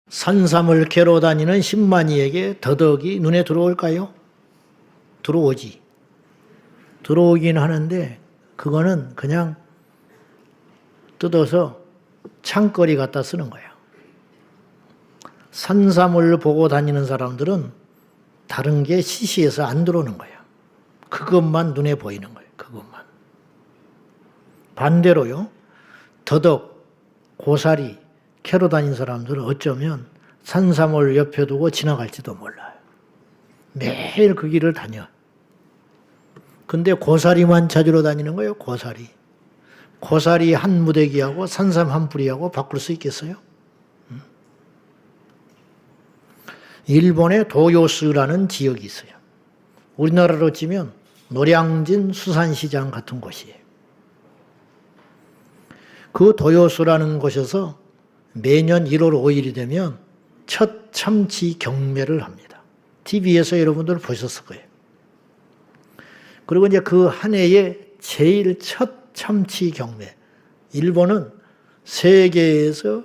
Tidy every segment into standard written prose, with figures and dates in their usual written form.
산삼을 캐러 다니는 신만이에게 더덕이 눈에 들어올까요? 들어오지. 들어오긴 하는데 그거는 그냥 뜯어서 창거리 갖다 쓰는 거예요. 산삼을 보고 다니는 사람들은 다른 게 시시해서 안 들어오는 거예요. 그것만 눈에 보이는 거예요. 그것만. 반대로요. 더덕, 고사리 캐러 다니는 사람들은 어쩌면 산삼을 옆에 두고 지나갈지도 몰라요. 매일 그 길을 다녀. 근데 고사리만 찾으러 다니는 거예요. 고사리. 고사리 한 무대기하고 산삼 한 뿌리하고 바꿀 수 있겠어요? 일본의 도요스라는 지역이 있어요. 우리나라로 치면 노량진 수산시장 같은 곳이에요. 그 도요스라는 곳에서 매년 1월 5일이 되면 첫 참치 경매를 합니다. TV에서 여러분들 보셨을 거예요. 그리고 이제 그 한 해에 제일 첫 참치 경매. 일본은 세계에서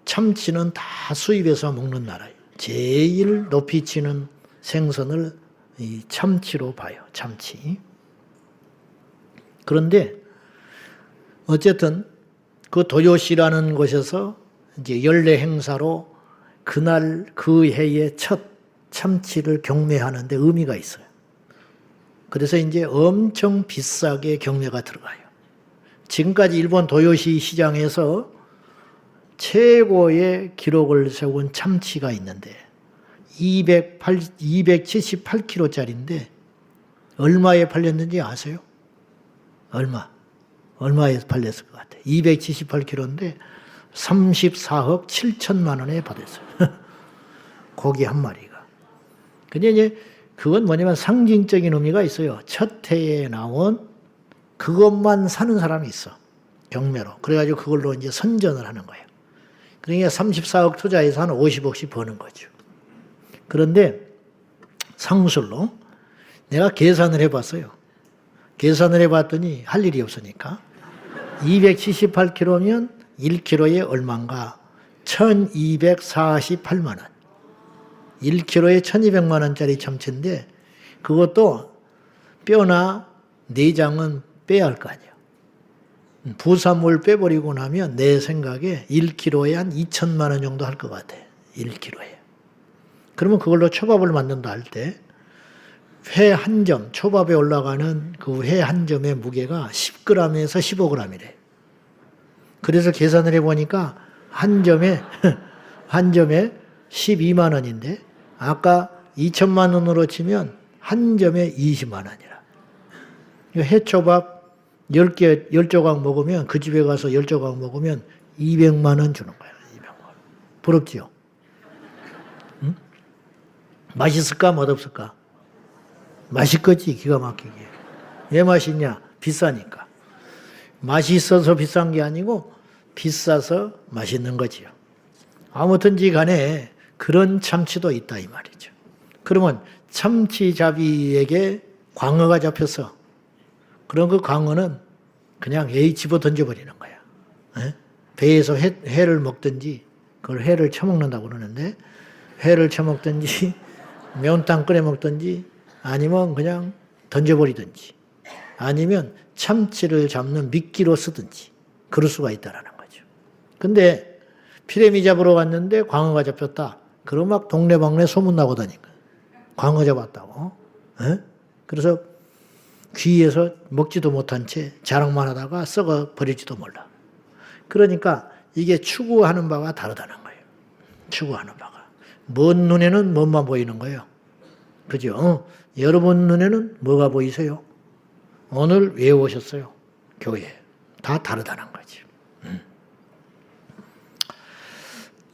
참치는 다 수입해서 먹는 나라예요. 제일 높이 치는 생선을 이 참치로 봐요. 참치. 그런데 어쨌든 그 도요시라는 곳에서 이제 연례 행사로 그날 그 해의 첫 참치를 경매하는데 의미가 있어요. 그래서 이제 엄청 비싸게 경매가 들어가요. 지금까지 일본 도요시 시장에서 최고의 기록을 세운 참치가 있는데 278kg짜리인데 얼마에 팔렸는지 아세요? 얼마에 팔렸을 것 같아요? 278kg인데 34억 7천만 원에 받았어요. 고기 한 마리가. 근데 이제 그건 뭐냐면 상징적인 의미가 있어요. 첫 해에 나온 그것만 사는 사람이 있어. 경매로. 그래가지고 그걸로 이제 선전을 하는 거예요. 그러니까 34억 투자해서 한 50억씩 버는 거죠. 그런데 상술로 내가 계산을 해봤어요. 계산을 해봤더니 할 일이 없으니까 278kg면 1kg에 얼마인가? 1248만 원. 1kg에 1200만 원짜리 참치인데 그것도 뼈나 내장은 빼야 할 거 아니에요. 부산물 빼버리고 나면 내 생각에 1kg에 한 2천만 원 정도 할 것 같아. 1kg에. 그러면 그걸로 초밥을 만든다 할 때 회 한 점, 초밥에 올라가는 그 회 한 점의 무게가 10g에서 15g이래. 그래서 계산을 해보니까 한 점에 12만 원인데 아까 2천만 원으로 치면 한 점에 20만 원이라. 회초밥 10개, 10조각 먹으면 그 집에 가서 10조각 먹으면 200만 원 주는 거야. 200만 원. 부럽지요? 응? 맛있을까 맛없을까? 맛있겠지 기가 막히게. 왜 맛있냐? 비싸니까. 맛있어서 비싼 게 아니고 비싸서 맛있는 거지요. 아무튼지 간에 그런 참치도 있다 이 말이죠. 그러면 참치잡이에게 광어가 잡혔어. 그럼 그 광어는 그냥 에이 집어 던져버리는 거야. 에? 배에서 회를 먹든지 그걸 회를 처먹는다고 그러는데 회를 처먹든지 매운탕 끓여 먹든지 아니면 그냥 던져버리든지 아니면 참치를 잡는 미끼로 쓰든지 그럴 수가 있다라는 거죠. 근데 피레미 잡으러 갔는데 광어가 잡혔다. 그럼 막 동네방네 소문나고 다니까. 광어 잡았다고. 에? 그래서 귀에서 먹지도 못한 채 자랑만 하다가 썩어 버릴지도 몰라. 그러니까 이게 추구하는 바가 다르다는 거예요. 추구하는 바가. 먼 눈에는 뭔만 보이는 거예요. 그죠? 여러분 눈에는 뭐가 보이세요? 오늘 왜 오셨어요? 교회. 다 다르다는 거지.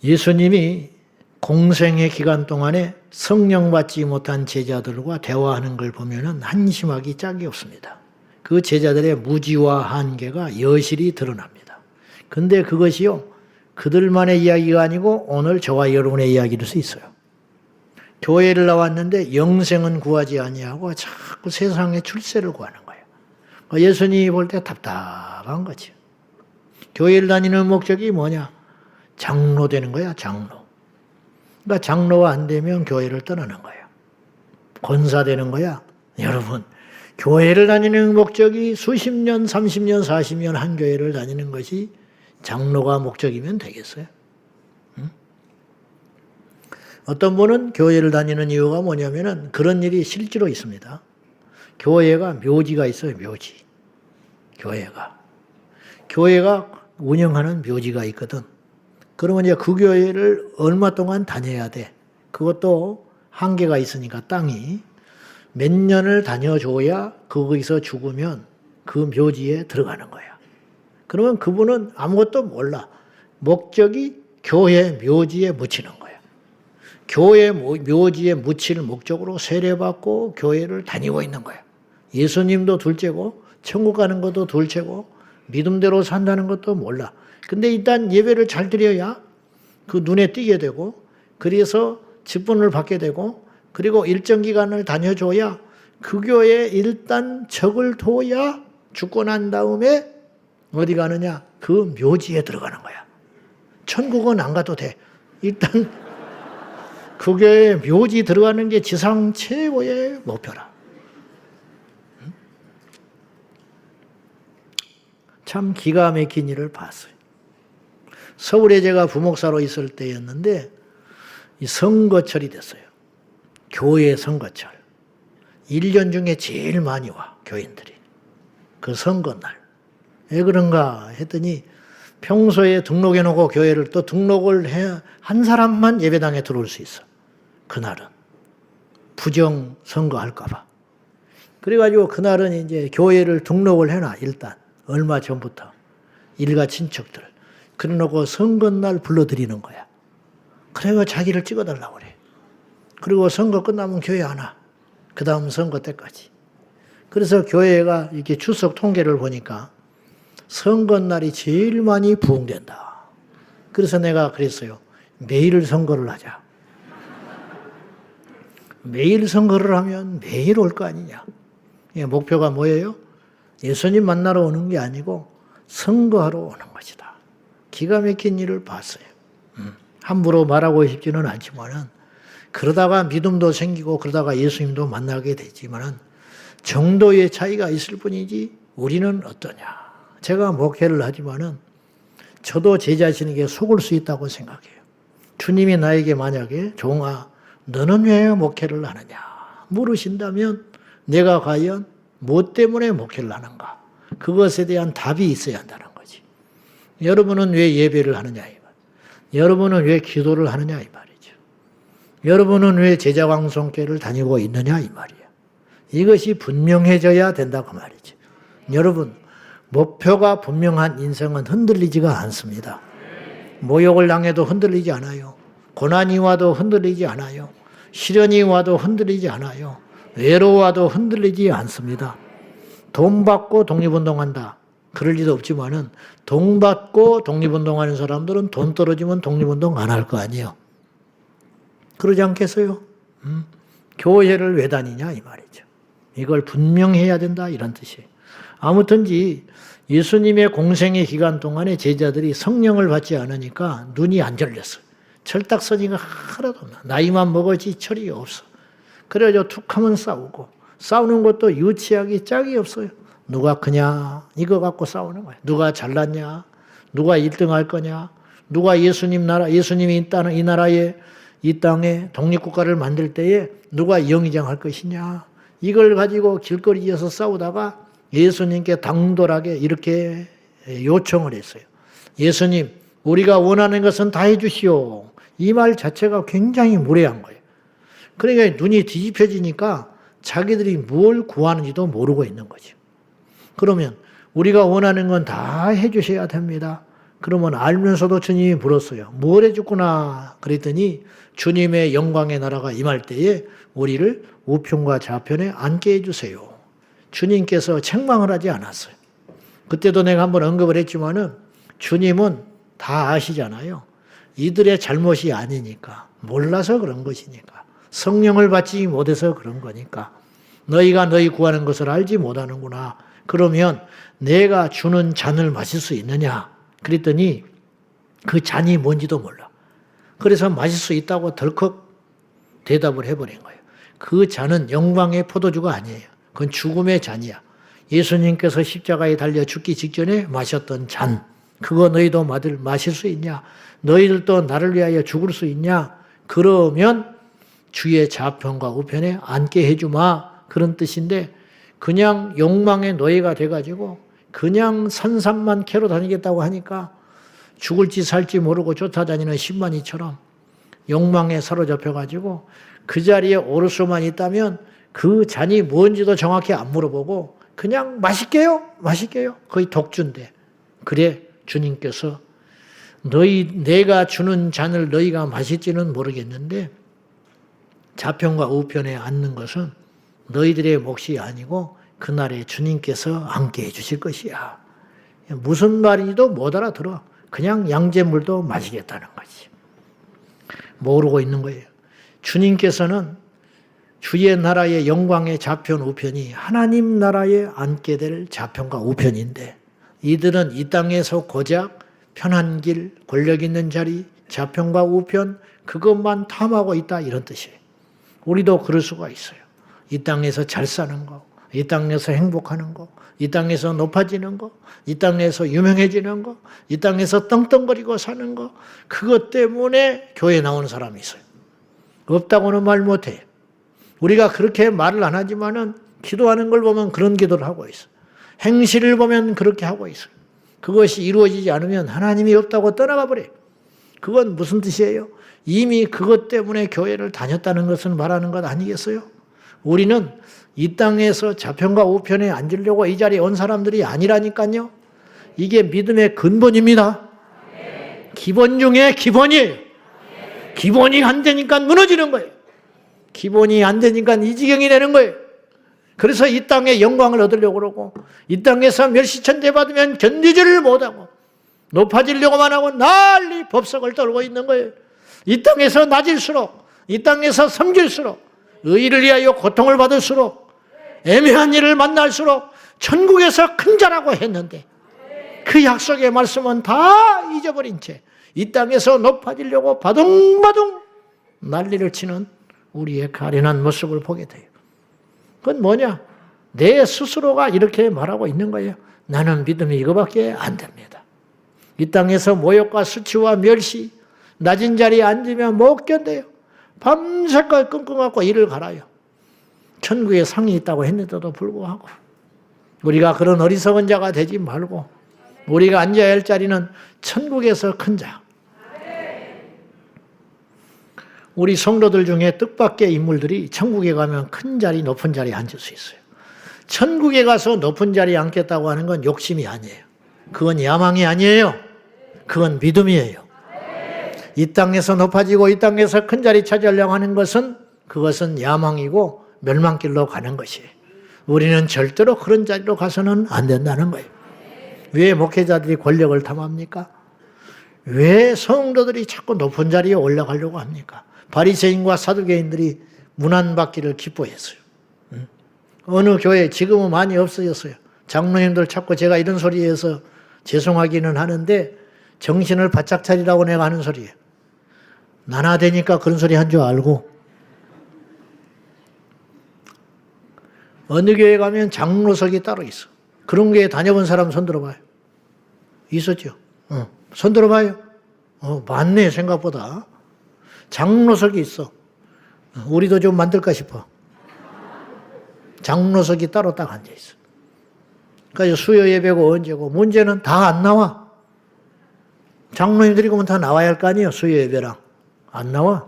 예수님이 공생의 기간 동안에 성령 받지 못한 제자들과 대화하는 걸 보면은 한심하기 짝이 없습니다. 그 제자들의 무지와 한계가 여실히 드러납니다. 근데 그것이요, 그들만의 이야기가 아니고 오늘 저와 여러분의 이야기일 수 있어요. 교회를 나왔는데 영생은 구하지 아니하고 자꾸 세상의 출세를 구하는 거예요. 예수님이 볼 때 답답한 거죠. 교회를 다니는 목적이 뭐냐? 장로 되는 거야, 장로. 그러니까 장로가 안 되면 교회를 떠나는 거예요. 권사되는 거야. 여러분, 교회를 다니는 목적이 수십 년, 30년, 40년 한 교회를 다니는 것이 장로가 목적이면 되겠어요? 응? 어떤 분은 교회를 다니는 이유가 뭐냐면은 그런 일이 실제로 있습니다. 교회가 묘지가 있어요, 묘지. 교회가 운영하는 묘지가 있거든. 그러면 이제 그 교회를 얼마 동안 다녀야 돼. 그것도 한계가 있으니까 땅이 몇 년을 다녀줘야 거기서 죽으면 그 묘지에 들어가는 거야. 그러면 그분은 아무것도 몰라. 목적이 교회 묘지에 묻히는 거야. 교회 묘지에 묻힐 목적으로 세례받고 교회를 다니고 있는 거야. 예수님도 둘째고 천국 가는 것도 둘째고 믿음대로 산다는 것도 몰라. 근데 일단 예배를 잘 드려야 그 눈에 띄게 되고 그래서 직분을 받게 되고 그리고 일정 기간을 다녀줘야 그 교회에 일단 적을 둬야 죽고 난 다음에 어디 가느냐? 그 묘지에 들어가는 거야. 천국은 안 가도 돼. 일단 그 교회에 묘지 들어가는 게 지상 최고의 목표라. 참 기가 막힌 일을 봤어요. 서울에 제가 부목사로 있을 때였는데 이 선거철이 됐어요. 교회 선거철. 1년 중에 제일 많이 와, 교인들이. 그 선거날. 왜 그런가 했더니 평소에 등록해 놓고 교회를 또 등록을 해 한 사람만 예배당에 들어올 수 있어. 그날은. 부정 선거할까 봐. 그래가지고 그날은 이제 교회를 등록을 해놔, 일단. 얼마 전부터. 일가 친척들. 그래 놓고 선거날 불러들이는 거야. 그래가 자기를 찍어달라고 그래. 그리고 선거 끝나면 교회 안 와. 그 다음 선거 때까지. 그래서 교회가 이렇게 출석 통계를 보니까 선거날이 제일 많이 부흥된다. 그래서 내가 그랬어요. 매일 선거를 하자. 매일 선거를 하면 매일 올 거 아니냐. 목표가 뭐예요? 예수님 만나러 오는 게 아니고 선거하러 오는 것이다. 기가 막힌 일을 봤어요. 함부로 말하고 싶지는 않지만은 그러다가 믿음도 생기고 그러다가 예수님도 만나게 되지만은 정도의 차이가 있을 뿐이지 우리는 어떠냐. 제가 목회를 하지만은 저도 제 자신에게 속을 수 있다고 생각해요. 주님이 나에게 만약에 종아 너는 왜 목회를 하느냐 물으신다면 내가 과연 뭐 때문에 목회를 하는가? 그것에 대한 답이 있어야 한다는 거지. 여러분은 왜 예배를 하느냐 이 말. 여러분은 왜 기도를 하느냐 이 말이죠. 여러분은 왜 제자광성교회를 다니고 있느냐 이 말이야. 이것이 분명해져야 된다고 말이죠. 여러분 목표가 분명한 인생은 흔들리지가 않습니다. 모욕을 당해도 흔들리지 않아요. 고난이 와도 흔들리지 않아요. 시련이 와도 흔들리지 않아요. 외로워도 흔들리지 않습니다. 돈 받고 독립운동한다. 그럴 리도 없지만은 돈 받고 독립운동하는 사람들은 돈 떨어지면 독립운동 안 할 거 아니에요. 그러지 않겠어요? 교회를 왜 다니냐 이 말이죠. 이걸 분명해야 된다 이런 뜻이에요. 아무튼지 예수님의 공생의 기간 동안에 제자들이 성령을 받지 않으니까 눈이 안 열렸어요. 철딱서니가 하나도 없나. 나이만 먹었지 철이 없어. 그래가지고 툭하면 싸우고 싸우는 것도 유치하기 짝이 없어요. 누가 크냐 이거 갖고 싸우는 거예요. 누가 잘났냐 누가 1등 할 거냐 누가 예수님이 이 나라에 이 땅에 독립국가를 만들 때에 누가 영의장 할 것이냐 이걸 가지고 길거리에서 싸우다가 예수님께 당돌하게 이렇게 요청을 했어요. 예수님 우리가 원하는 것은 다 해주시오. 이 말 자체가 굉장히 무례한 거예요. 그러니까 눈이 뒤집혀지니까 자기들이 뭘 구하는지도 모르고 있는 거죠. 그러면 우리가 원하는 건 다 해주셔야 됩니다. 그러면 알면서도 주님이 물었어요. 뭘 해줬구나 그랬더니 주님의 영광의 나라가 임할 때에 우리를 우편과 좌편에 앉게 해주세요. 주님께서 책망을 하지 않았어요. 그때도 내가 한번 언급을 했지만은 주님은 다 아시잖아요. 이들의 잘못이 아니니까 몰라서 그런 것이니까 성령을 받지 못해서 그런 거니까 너희가 너희 구하는 것을 알지 못하는구나. 그러면 내가 주는 잔을 마실 수 있느냐? 그랬더니 그 잔이 뭔지도 몰라. 그래서 마실 수 있다고 덜컥 대답을 해버린 거예요. 그 잔은 영광의 포도주가 아니에요. 그건 죽음의 잔이야. 예수님께서 십자가에 달려 죽기 직전에 마셨던 잔. 그거 너희도 마실 수 있냐? 너희들도 나를 위하여 죽을 수 있냐? 그러면 주의 좌편과 우편에 앉게 해주마. 그런 뜻인데 그냥 욕망의 노예가 돼가지고 그냥 산삼만 캐러 다니겠다고 하니까 죽을지 살지 모르고 쫓아다니는 신만이처럼 욕망에 사로잡혀가지고 그 자리에 오를 수만 있다면 그 잔이 뭔지도 정확히 안 물어보고 그냥 마실게요. 거의 독주인데. 그래 주님께서 내가 주는 잔을 너희가 마실지는 모르겠는데 좌편과 우편에 앉는 것은 너희들의 몫이 아니고 그날에 주님께서 앉게 해주실 것이야. 무슨 말인지도 못 알아들어. 그냥 양잿물도 마시겠다는 거지. 모르고 있는 거예요. 주님께서는 주의 나라의 영광의 좌편 우편이 하나님 나라에 앉게 될 좌편과 우편인데 이들은 이 땅에서 고작 편한 길, 권력 있는 자리, 좌편과 우편 그것만 탐하고 있다 이런 뜻이에요. 우리도 그럴 수가 있어요. 이 땅에서 잘 사는 거, 이 땅에서 행복하는 거, 이 땅에서 높아지는 거, 이 땅에서 유명해지는 거, 이 땅에서 떵떵거리고 사는 거 그것 때문에 교회에 나오는 사람이 있어요. 없다고는 말 못해요. 우리가 그렇게 말을 안 하지만은 기도하는 걸 보면 그런 기도를 하고 있어요. 행실을 보면 그렇게 하고 있어요. 그것이 이루어지지 않으면 하나님이 없다고 떠나가 버려요. 그건 무슨 뜻이에요? 이미 그것 때문에 교회를 다녔다는 것을 말하는 것 아니겠어요? 우리는 이 땅에서 좌편과 우편에 앉으려고 이 자리에 온 사람들이 아니라니까요. 이게 믿음의 근본입니다. 기본 중에 기본이에요. 기본이 안 되니까 무너지는 거예요. 기본이 안 되니까 이 지경이 되는 거예요. 그래서 이 땅에 영광을 얻으려고 그러고 이 땅에서 멸시천대 받으면 견디지를 못하고 높아지려고만 하고 난리 법석을 떨고 있는 거예요. 이 땅에서 낮을수록 이 땅에서 섬길수록 의를 위하여 고통을 받을수록 애매한 일을 만날수록 천국에서 큰 자라고 했는데 그 약속의 말씀은 다 잊어버린 채 이 땅에서 높아지려고 바둥바둥 난리를 치는 우리의 가련한 모습을 보게 돼요. 그건 뭐냐? 내 스스로가 이렇게 말하고 있는 거예요. 나는 믿음이 이거밖에 안 됩니다. 이 땅에서 모욕과 수치와 멸시, 낮은 자리에 앉으면 못 견뎌요. 밤새까지 끙끙 앓고 이를 갈아요. 천국에 상이 있다고 했는데도 불구하고 우리가 그런 어리석은 자가 되지 말고 우리가 앉아야 할 자리는 천국에서 큰 자. 우리 성도들 중에 뜻밖의 인물들이 천국에 가면 큰 자리, 높은 자리에 앉을 수 있어요. 천국에 가서 높은 자리에 앉겠다고 하는 건 욕심이 아니에요. 그건 야망이 아니에요. 그건 믿음이에요. 이 땅에서 높아지고 이 땅에서 큰 자리 차지하려고 하는 것은 그것은 야망이고 멸망길로 가는 것이에요. 우리는 절대로 그런 자리로 가서는 안 된다는 거예요. 왜 목회자들이 권력을 탐합니까? 왜 성도들이 자꾸 높은 자리에 올라가려고 합니까? 바리새인과 사두개인들이 문안받기를 기뻐했어요. 어느 교회 지금은 많이 없어졌어요. 장로님들 자꾸 제가 이런 소리에서 죄송하기는 하는데 정신을 바짝 차리라고 내가 하는 소리예요. 나나되니까 그런 소리 한 줄 알고 어느 교회 가면 장로석이 따로 있어. 그런 교회 다녀본 사람 손 들어봐요. 있었죠? 손 들어봐요. 많네 생각보다. 장로석이 있어. 우리도 좀 만들까 싶어. 장로석이 따로 딱 앉아있어. 그러니까 수요 예배고 언제고 문제는 다 안 나와. 장로님들이 그러면 다 나와야 할 거 아니에요. 수요 예배랑. 안 나와.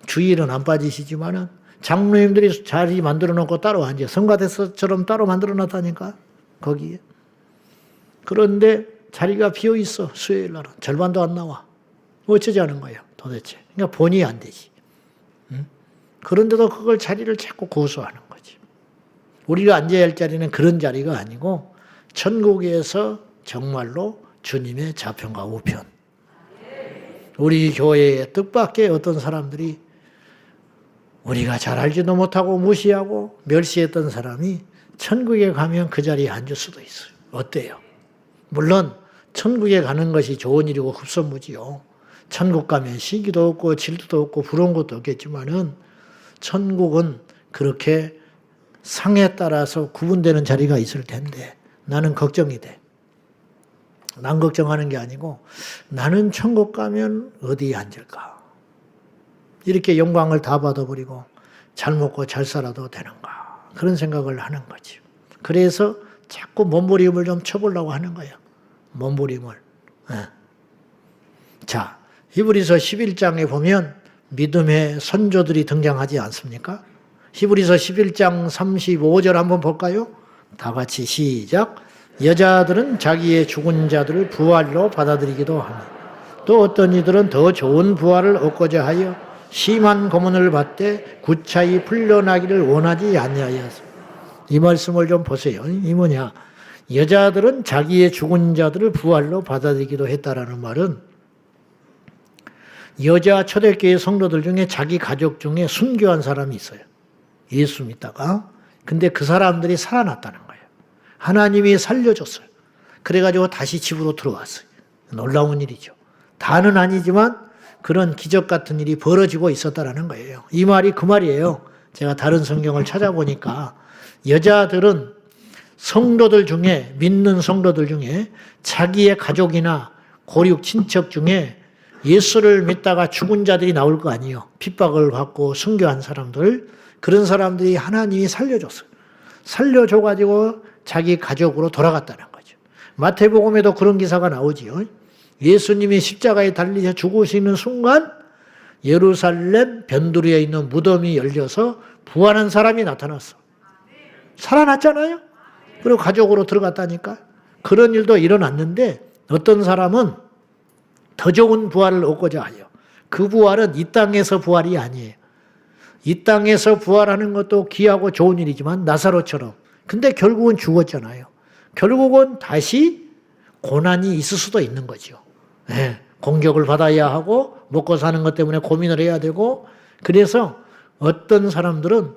주일은 안 빠지시지만은 장로님들이 자리 만들어 놓고 따로 앉아. 성가대서처럼 따로 만들어 놨다니까. 거기에. 그런데 자리가 비어 있어. 수요일 날은. 절반도 안 나와. 어쩌자는 거예요. 도대체. 그러니까 본의 안 되지. 그런데도 그걸 자리를 자꾸 고수하는 거지. 우리가 앉아야 할 자리는 그런 자리가 아니고 천국에서 정말로 주님의 좌편과 우편. 우리 교회의 뜻밖의 어떤 사람들이 우리가 잘 알지도 못하고 무시하고 멸시했던 사람이 천국에 가면 그 자리에 앉을 수도 있어요. 어때요? 물론 천국에 가는 것이 좋은 일이고 흡선무지요. 천국 가면 시기도 없고 질투도 없고 부러운 것도 없겠지만은 천국은 그렇게 상에 따라서 구분되는 자리가 있을 텐데 나는 걱정이 돼. 난 걱정하는 게 아니고 나는 천국 가면 어디에 앉을까? 이렇게 영광을 다 받아버리고 잘 먹고 잘 살아도 되는가? 그런 생각을 하는 거지. 그래서 자꾸 몸부림을 좀 쳐보려고 하는 거예요. 몸부림을. 자, 히브리서 11장에 보면 믿음의 선조들이 등장하지 않습니까? 히브리서 11장 35절 한번 볼까요? 다 같이 시작. 여자들은 자기의 죽은 자들을 부활로 받아들이기도 하며 또 어떤 이들은 더 좋은 부활을 얻고자 하여 심한 고문을 받되 구차히 풀려나기를 원하지 아니하여서. 이 말씀을 좀 보세요. 이 뭐냐? 여자들은 자기의 죽은 자들을 부활로 받아들이기도 했다라는 말은 여자 초대교회 성도들 중에 자기 가족 중에 순교한 사람이 있어요. 예수 믿다가. 근데 그 사람들이 살아났다는 거예요. 하나님이 살려줬어요. 그래가지고 다시 집으로 들어왔어요. 놀라운 일이죠. 다는 아니지만 그런 기적 같은 일이 벌어지고 있었다라는 거예요. 이 말이 그 말이에요. 제가 다른 성경을 찾아보니까 여자들은 성도들 중에, 믿는 성도들 중에 자기의 가족이나 고륙 친척 중에 예수를 믿다가 죽은 자들이 나올 거 아니에요. 핍박을 받고 순교한 사람들. 그런 사람들이 하나님이 살려줬어요. 살려줘가지고 자기 가족으로 돌아갔다는 거죠. 마태복음에도 그런 기사가 나오지요. 예수님이 십자가에 달리셔 죽으시는 순간 예루살렘 변두리에 있는 무덤이 열려서 부활한 사람이 나타났어. 살아났잖아요. 그리고 가족으로 들어갔다니까. 그런 일도 일어났는데 어떤 사람은 더 좋은 부활을 얻고자 하여. 그 부활은 이 땅에서 부활이 아니에요. 이 땅에서 부활하는 것도 귀하고 좋은 일이지만 나사로처럼. 근데 결국은 죽었잖아요. 결국은 다시 고난이 있을 수도 있는 거죠. 네, 공격을 받아야 하고 먹고 사는 것 때문에 고민을 해야 되고. 그래서 어떤 사람들은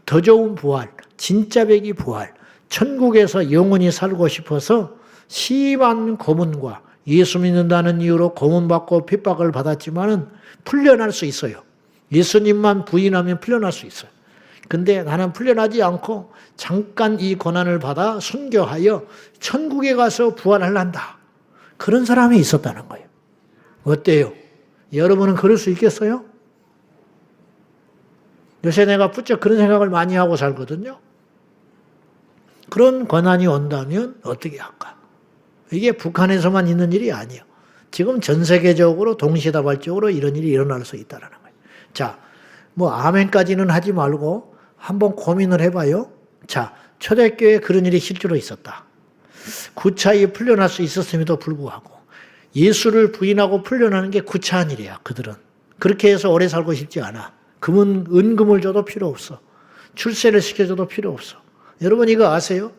더 좋은 부활, 진짜 백이 부활, 천국에서 영원히 살고 싶어서 심한 고문과 예수 믿는다는 이유로 고문받고 핍박을 받았지만은 풀려날 수 있어요. 예수님만 부인하면 풀려날 수 있어요. 근데 나는 풀려나지 않고 잠깐 이 고난을 받아 순교하여 천국에 가서 부활할란다. 그런 사람이 있었다는 거예요. 어때요? 여러분은 그럴 수 있겠어요? 요새 내가 부쩍 그런 생각을 많이 하고 살거든요. 그런 고난이 온다면 어떻게 할까? 이게 북한에서만 있는 일이 아니에요. 지금 전 세계적으로 동시다발적으로 이런 일이 일어날 수 있다는 거예요. 자, 뭐 아멘까지는 하지 말고 한번 고민을 해봐요. 자, 초대교회에 그런 일이 실제로 있었다. 구차히 풀려날 수 있었음에도 불구하고 예수를 부인하고 풀려나는 게 구차한 일이야. 그들은. 그렇게 해서 오래 살고 싶지 않아. 금은 은금을 줘도 필요 없어. 출세를 시켜줘도 필요 없어. 여러분 이거 아세요?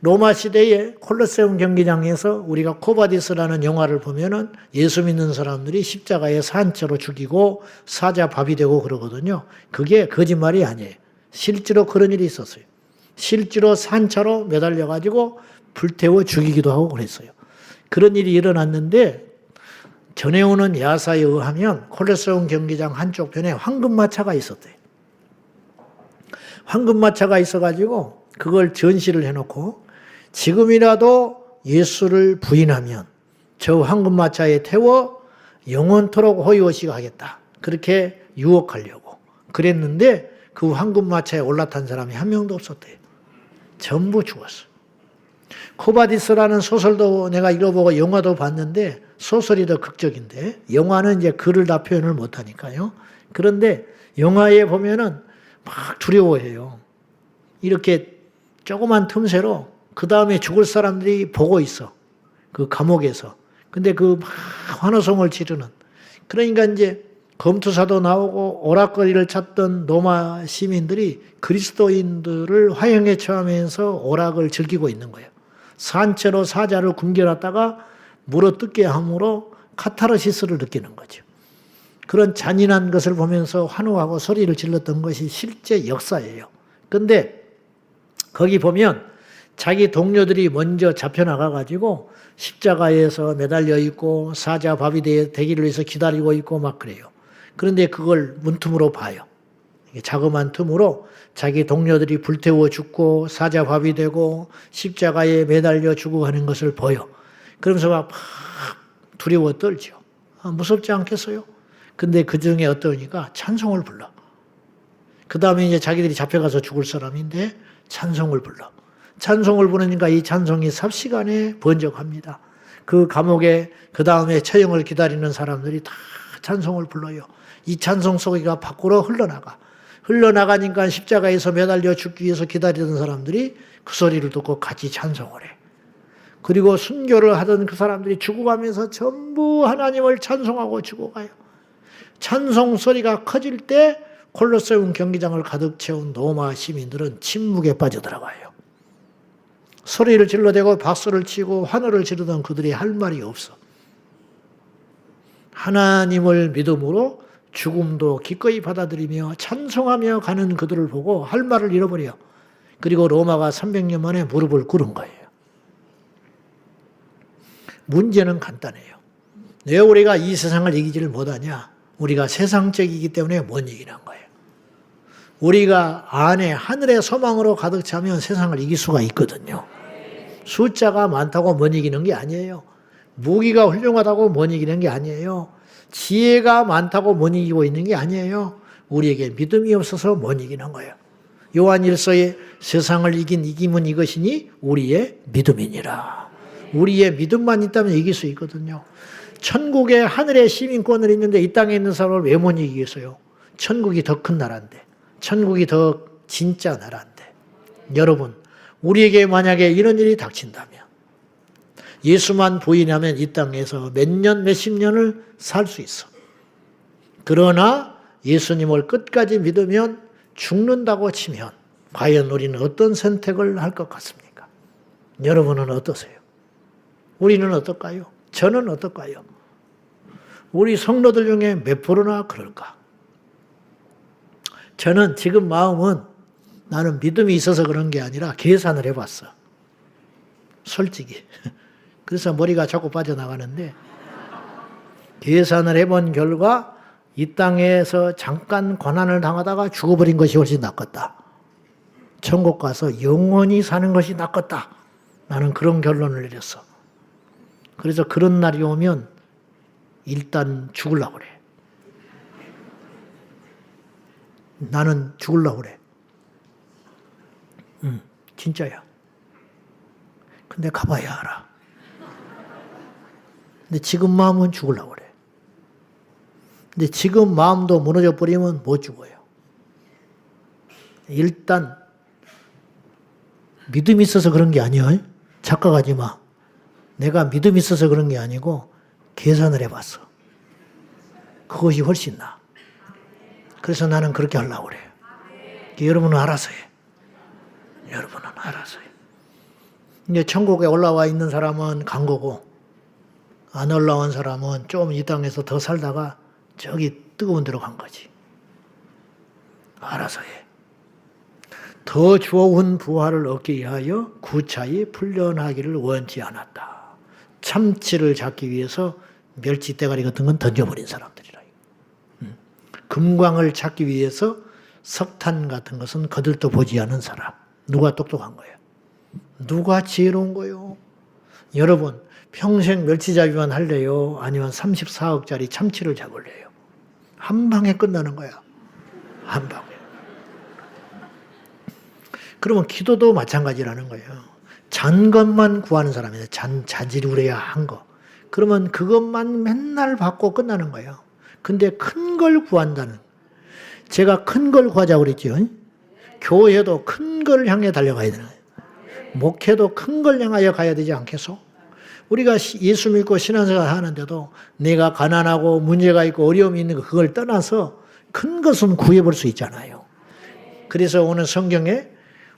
로마 시대에 콜로세움 경기장에서 우리가 코바디스라는 영화를 보면은 예수 믿는 사람들이 십자가에 산채로 죽이고 사자 밥이 되고 그러거든요. 그게 거짓말이 아니에요. 실제로 그런 일이 있었어요. 실제로 산채로 매달려가지고 불태워 죽이기도 하고 그랬어요. 그런 일이 일어났는데 전해오는 야사에 의하면 콜로세움 경기장 한쪽 편에 황금마차가 있었대요. 황금마차가 있어가지고 그걸 전시를 해놓고 지금이라도 예수를 부인하면 저 황금마차에 태워 영원토록 호의호식 하겠다. 그렇게 유혹하려고 그랬는데 그 황금마차에 올라탄 사람이 한 명도 없었대요. 전부 죽었어. 코바디스라는 소설도 내가 읽어보고 영화도 봤는데 소설이 더 극적인데 영화는 이제 글을 다 표현을 못하니까요. 그런데 영화에 보면은 막 두려워해요. 이렇게 조그만 틈새로 그 다음에 죽을 사람들이 보고 있어. 그 감옥에서. 근데 그 막 환호성을 지르는. 그러니까 이제 검투사도 나오고 오락거리를 찾던 로마 시민들이 그리스도인들을 화형에 처하면서 오락을 즐기고 있는 거예요. 산채로 사자를 굶겨놨다가 물어뜯게 함으로 카타르시스를 느끼는 거죠. 그런 잔인한 것을 보면서 환호하고 소리를 질렀던 것이 실제 역사예요. 근데 거기 보면 자기 동료들이 먼저 잡혀나가가지고 십자가에서 매달려 있고 사자 밥이 되기를 위해서 기다리고 있고 막 그래요. 그런데 그걸 문틈으로 봐요. 자그마한 틈으로 자기 동료들이 불태워 죽고 사자 밥이 되고 십자가에 매달려 죽어가는 것을 보여. 그러면서 막 두려워 떨죠. 무섭지 않겠어요? 근데 그 중에 어떠니까 찬송을 불러. 그 다음에 이제 자기들이 잡혀가서 죽을 사람인데 찬송을 불러. 찬송을 부르니까 이 찬송이 삽시간에 번쩍합니다. 그 감옥에 그 다음에 처형을 기다리는 사람들이 다 찬송을 불러요. 이 찬송 소리가 밖으로 흘러나가. 흘러나가니까 십자가에서 매달려 죽기 위해서 기다리던 사람들이 그 소리를 듣고 같이 찬송을 해. 그리고 순교를 하던 그 사람들이 죽어가면서 전부 하나님을 찬송하고 죽어가요. 찬송 소리가 커질 때 콜로세움 경기장을 가득 채운 로마 시민들은 침묵에 빠져들어가요. 소리를 질러대고 박수를 치고 환호를 지르던 그들이 할 말이 없어. 하나님을 믿음으로 죽음도 기꺼이 받아들이며 찬송하며 가는 그들을 보고 할 말을 잃어버려. 그리고 로마가 300년 만에 무릎을 꿇은 거예요. 문제는 간단해요. 왜 우리가 이 세상을 이기지를 못하냐? 우리가 세상적이기 때문에 못 이기는 거예요. 우리가 안에 하늘의 소망으로 가득 차면 세상을 이길 수가 있거든요. 숫자가 많다고 못 이기는 게 아니에요. 무기가 훌륭하다고 못 이기는 게 아니에요. 지혜가 많다고 못 이기고 있는 게 아니에요. 우리에게 믿음이 없어서 못 이기는 거예요. 요한일서에 세상을 이긴 이김은 이것이니 우리의 믿음이니라. 우리의 믿음만 있다면 이길 수 있거든요. 천국에 하늘의 시민권을 있는데 이 땅에 있는 사람을 왜 못 이기겠어요? 천국이 더 큰 나라인데. 천국이 더 진짜 나라인데. 여러분, 우리에게 만약에 이런 일이 닥친다면 예수만 부인하면 이 땅에서 몇 년, 몇십 년을 살 수 있어. 그러나 예수님을 끝까지 믿으면 죽는다고 치면 과연 우리는 어떤 선택을 할 것 같습니까? 여러분은 어떠세요? 우리는 어떨까요? 저는 어떨까요? 우리 성도들 중에 몇 프로나 그럴까? 저는 지금 마음은 나는 믿음이 있어서 그런 게 아니라 계산을 해봤어. 솔직히. 그래서 머리가 자꾸 빠져나가는데 계산을 해본 결과 이 땅에서 잠깐 고난을 당하다가 죽어버린 것이 훨씬 낫겠다. 천국 가서 영원히 사는 것이 낫겠다. 나는 그런 결론을 내렸어. 그래서 그런 날이 오면 일단 죽으려고 그래. 나는 죽으려고 그래. 진짜야. 근데 가봐야 알아. 근데 지금 마음은 죽으려고 그래. 근데 지금 마음도 무너져 버리면 못 죽어요. 일단 믿음이 있어서 그런 게 아니야. 착각하지 마. 내가 믿음이 있어서 그런 게 아니고 계산을 해봤어. 그것이 훨씬 나아. 그래서 나는 그렇게 하려고 그래요. 여러분은 알아서 해. 여러분은 알아서 해. 이제 천국에 올라와 있는 사람은 간 거고 안 올라온 사람은 좀 이 땅에서 더 살다가 저기 뜨거운 데로 간 거지. 알아서 해. 더 좋은 부활을 얻기 위하여 구차히 풀려나기를 원치 않았다. 참치를 잡기 위해서 멸치 대가리 같은 건 던져버린 사람들이라. 금광을 찾기 위해서 석탄 같은 것은 거들떠 보지 않은 사람. 누가 똑똑한 거예요? 누가 지혜로운 거예요? 여러분, 평생 멸치잡이만 할래요? 아니면 34억짜리 참치를 잡을래요? 한 방에 끝나는 거야. 한 방에. 그러면 기도도 마찬가지라는 거예요. 잔 것만 구하는 사람이에요. 자지르려야 한 거. 그러면 그것만 맨날 받고 끝나는 거예요. 근데 큰 걸 구한다는. 제가 큰 걸 구하자고 그랬죠. 교회도 큰 걸 향해 달려가야 되는 거예요. 목회도 큰 걸 향하여 가야 되지 않겠소? 우리가 예수 믿고 신앙생활 하는데도 내가 가난하고 문제가 있고 어려움이 있는 거 그걸 떠나서 큰 것은 구해볼 수 있잖아요. 그래서 오늘 성경에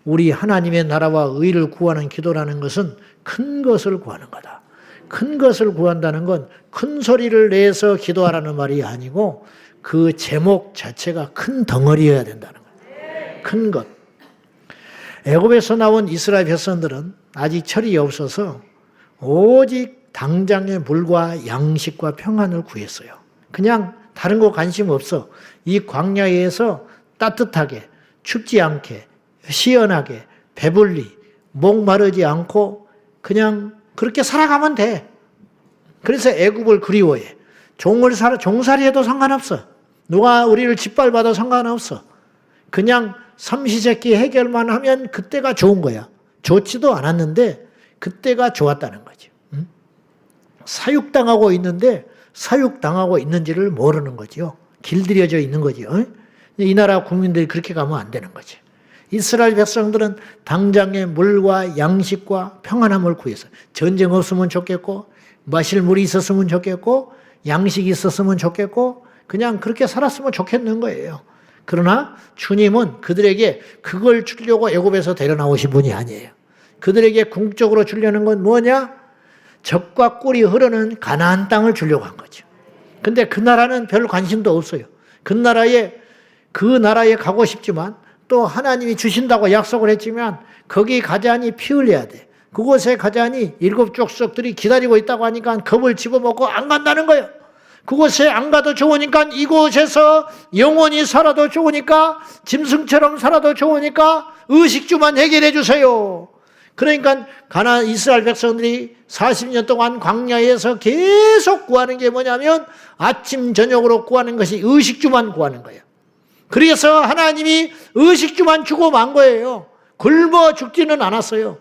우리 하나님의 나라와 의를 구하는 기도라는 것은 큰 것을 구하는 거다. 큰 것을 구한다는 건 큰 소리를 내서 기도하라는 말이 아니고 그 제목 자체가 큰 덩어리여야 된다는 거예요. 큰 것. 애굽에서 나온 이스라엘 백성들은 아직 철이 없어서 오직 당장의 물과 양식과 평안을 구했어요. 그냥 다른 거 관심 없어. 이 광야에서 따뜻하게, 춥지 않게, 시원하게, 배불리, 목마르지 않고 그냥 그렇게 살아가면 돼. 그래서 애굽을 그리워해. 종살이해도 상관없어. 누가 우리를 짓밟아도 상관없어. 그냥 삼시세끼 해결만 하면 그때가 좋은 거야. 좋지도 않았는데 그때가 좋았다는 거죠. 사육당하고 있는데 사육당하고 있는지를 모르는 거죠. 길들여져 있는 거죠. 이 나라 국민들이 그렇게 가면 안 되는 거죠. 이스라엘 백성들은 당장의 물과 양식과 평안함을 구했어요. 전쟁 없으면 좋겠고, 마실 물이 있었으면 좋겠고, 양식이 있었으면 좋겠고, 그냥 그렇게 살았으면 좋겠는 거예요. 그러나 주님은 그들에게 그걸 주려고 애굽에서 데려나오신 분이 아니에요. 그들에게 궁극적으로 주려는 건 뭐냐? 젖과 꿀이 흐르는 가나안 땅을 주려고 한 거죠. 근데 그 나라는 별 관심도 없어요. 그 나라에 가고 싶지만 또 하나님이 주신다고 약속을 했지만 거기 가자니 피 흘려야 돼. 그곳에 가자니 7 족속들이 기다리고 있다고 하니까 겁을 집어먹고 안 간다는 거예요. 그곳에 안 가도 좋으니까 이곳에서 영원히 살아도 좋으니까 짐승처럼 살아도 좋으니까 의식주만 해결해 주세요. 그러니까 이스라엘 백성들이 40년 동안 광야에서 계속 구하는 게 뭐냐면 아침 저녁으로 구하는 것이 의식주만 구하는 거예요. 그래서 하나님이 의식주만 주고 만 거예요. 굶어 죽지는 않았어요.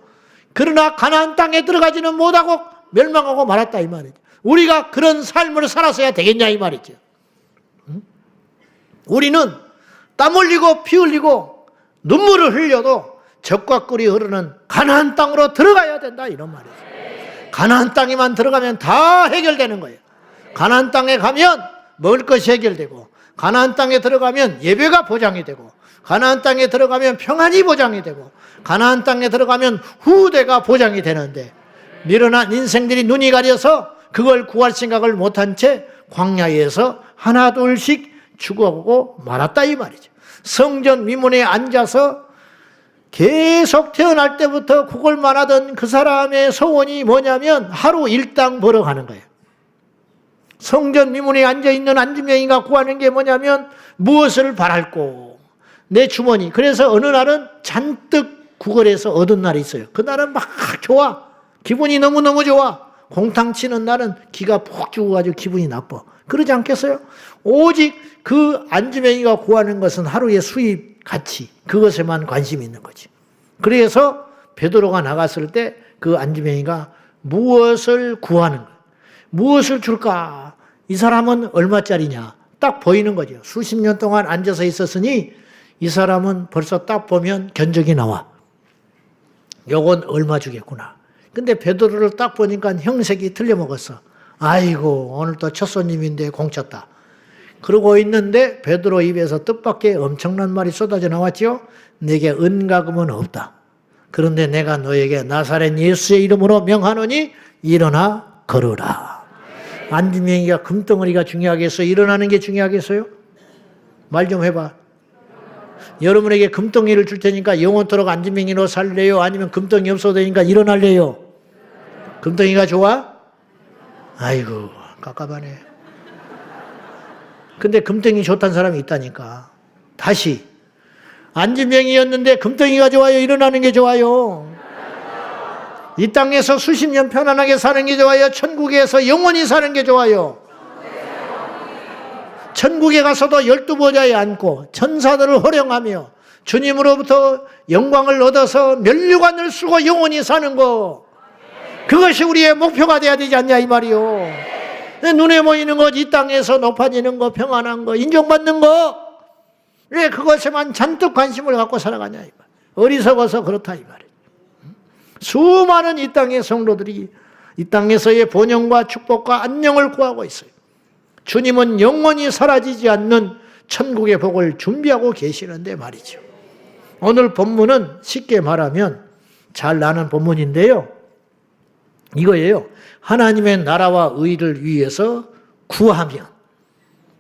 그러나 가나안 땅에 들어가지는 못하고 멸망하고 말았다 이 말이죠. 우리가 그런 삶을 살았어야 되겠냐 이 말이죠. 우리는 땀 흘리고 피 흘리고 눈물을 흘려도 젖과 꿀이 흐르는 가나안 땅으로 들어가야 된다 이런 말이죠. 가나안 땅에만 들어가면 다 해결되는 거예요. 가나안 땅에 가면 먹을 것이 해결되고, 가나안 땅에 들어가면 예배가 보장이 되고, 가나안 땅에 들어가면 평안이 보장이 되고, 가나안 땅에 들어가면 후대가 보장이 되는데 미련한 인생들이 눈이 가려서 그걸 구할 생각을 못한 채 광야에서 하나둘씩 죽어가고 말았다 이 말이죠. 성전 미문에 앉아서 계속 태어날 때부터 구걸만 하던 그 사람의 소원이 뭐냐면 하루 일당 벌어가는 거예요. 성전 미문에 앉아있는 안진뱅이가 구하는 게 뭐냐면 무엇을 바랄꼬 내 주머니. 그래서 어느 날은 잔뜩 구걸해서 얻은 날이 있어요. 그날은 막 좋아. 기분이 너무너무 좋아. 공탕 치는 날은 기가 푹 죽어가지고 기분이 나빠. 그러지 않겠어요? 오직 그 안지명이가 구하는 것은 하루의 수입 가치, 그것에만 관심이 있는 거지. 그래서 베드로가 나갔을 때 그 안지명이가 무엇을 구하는 거야. 무엇을 줄까? 이 사람은 얼마짜리냐? 딱 보이는 거죠. 수십 년 동안 앉아서 있었으니 이 사람은 벌써 딱 보면 견적이 나와. 요건 얼마 주겠구나. 근데 베드로를 딱 보니까 형색이 틀려먹었어. 아이고 오늘 또 첫 손님인데 공쳤다. 그러고 있는데 베드로 입에서 뜻밖의 엄청난 말이 쏟아져 나왔죠. 내게 은가금은 없다. 그런데 내가 너에게 나사렛 예수의 이름으로 명하노니 일어나 걸으라. 안진뱅이가 금덩어리가 중요하겠어요? 일어나는 게 중요하겠어요? 말 좀 해봐. 여러분에게 금덩이를 줄 테니까 영원토록 안진뱅이로 살래요? 아니면 금덩이 없어도 되니까 일어날래요? 금덩이가 좋아? 아이고 깝깝하네. 근데 금덩이 좋다는 사람이 있다니까. 다시 안진뱅이였는데 금덩이가 좋아요? 일어나는 게 좋아요? 이 땅에서 수십 년 편안하게 사는 게 좋아요? 천국에서 영원히 사는 게 좋아요? 천국에 가서도 12보좌에 앉고 천사들을 호령하며 주님으로부터 영광을 얻어서 면류관을 쓰고 영원히 사는 거, 그것이 우리의 목표가 돼야 되지 않냐 이 말이요. 눈에 보이는 것, 이 땅에서 높아지는 거, 평안한 거, 인정받는 거, 왜 그것에만 잔뜩 관심을 갖고 살아가냐 이 말. 어리석어서 그렇다 이 말이에요. 수많은 이 땅의 성도들이 이 땅에서의 번영과 축복과 안녕을 구하고 있어요. 주님은 영원히 사라지지 않는 천국의 복을 준비하고 계시는데 말이죠. 오늘 본문은 쉽게 말하면 잘 아는 본문인데요. 이거예요. 하나님의 나라와 의를 위해서 구하면,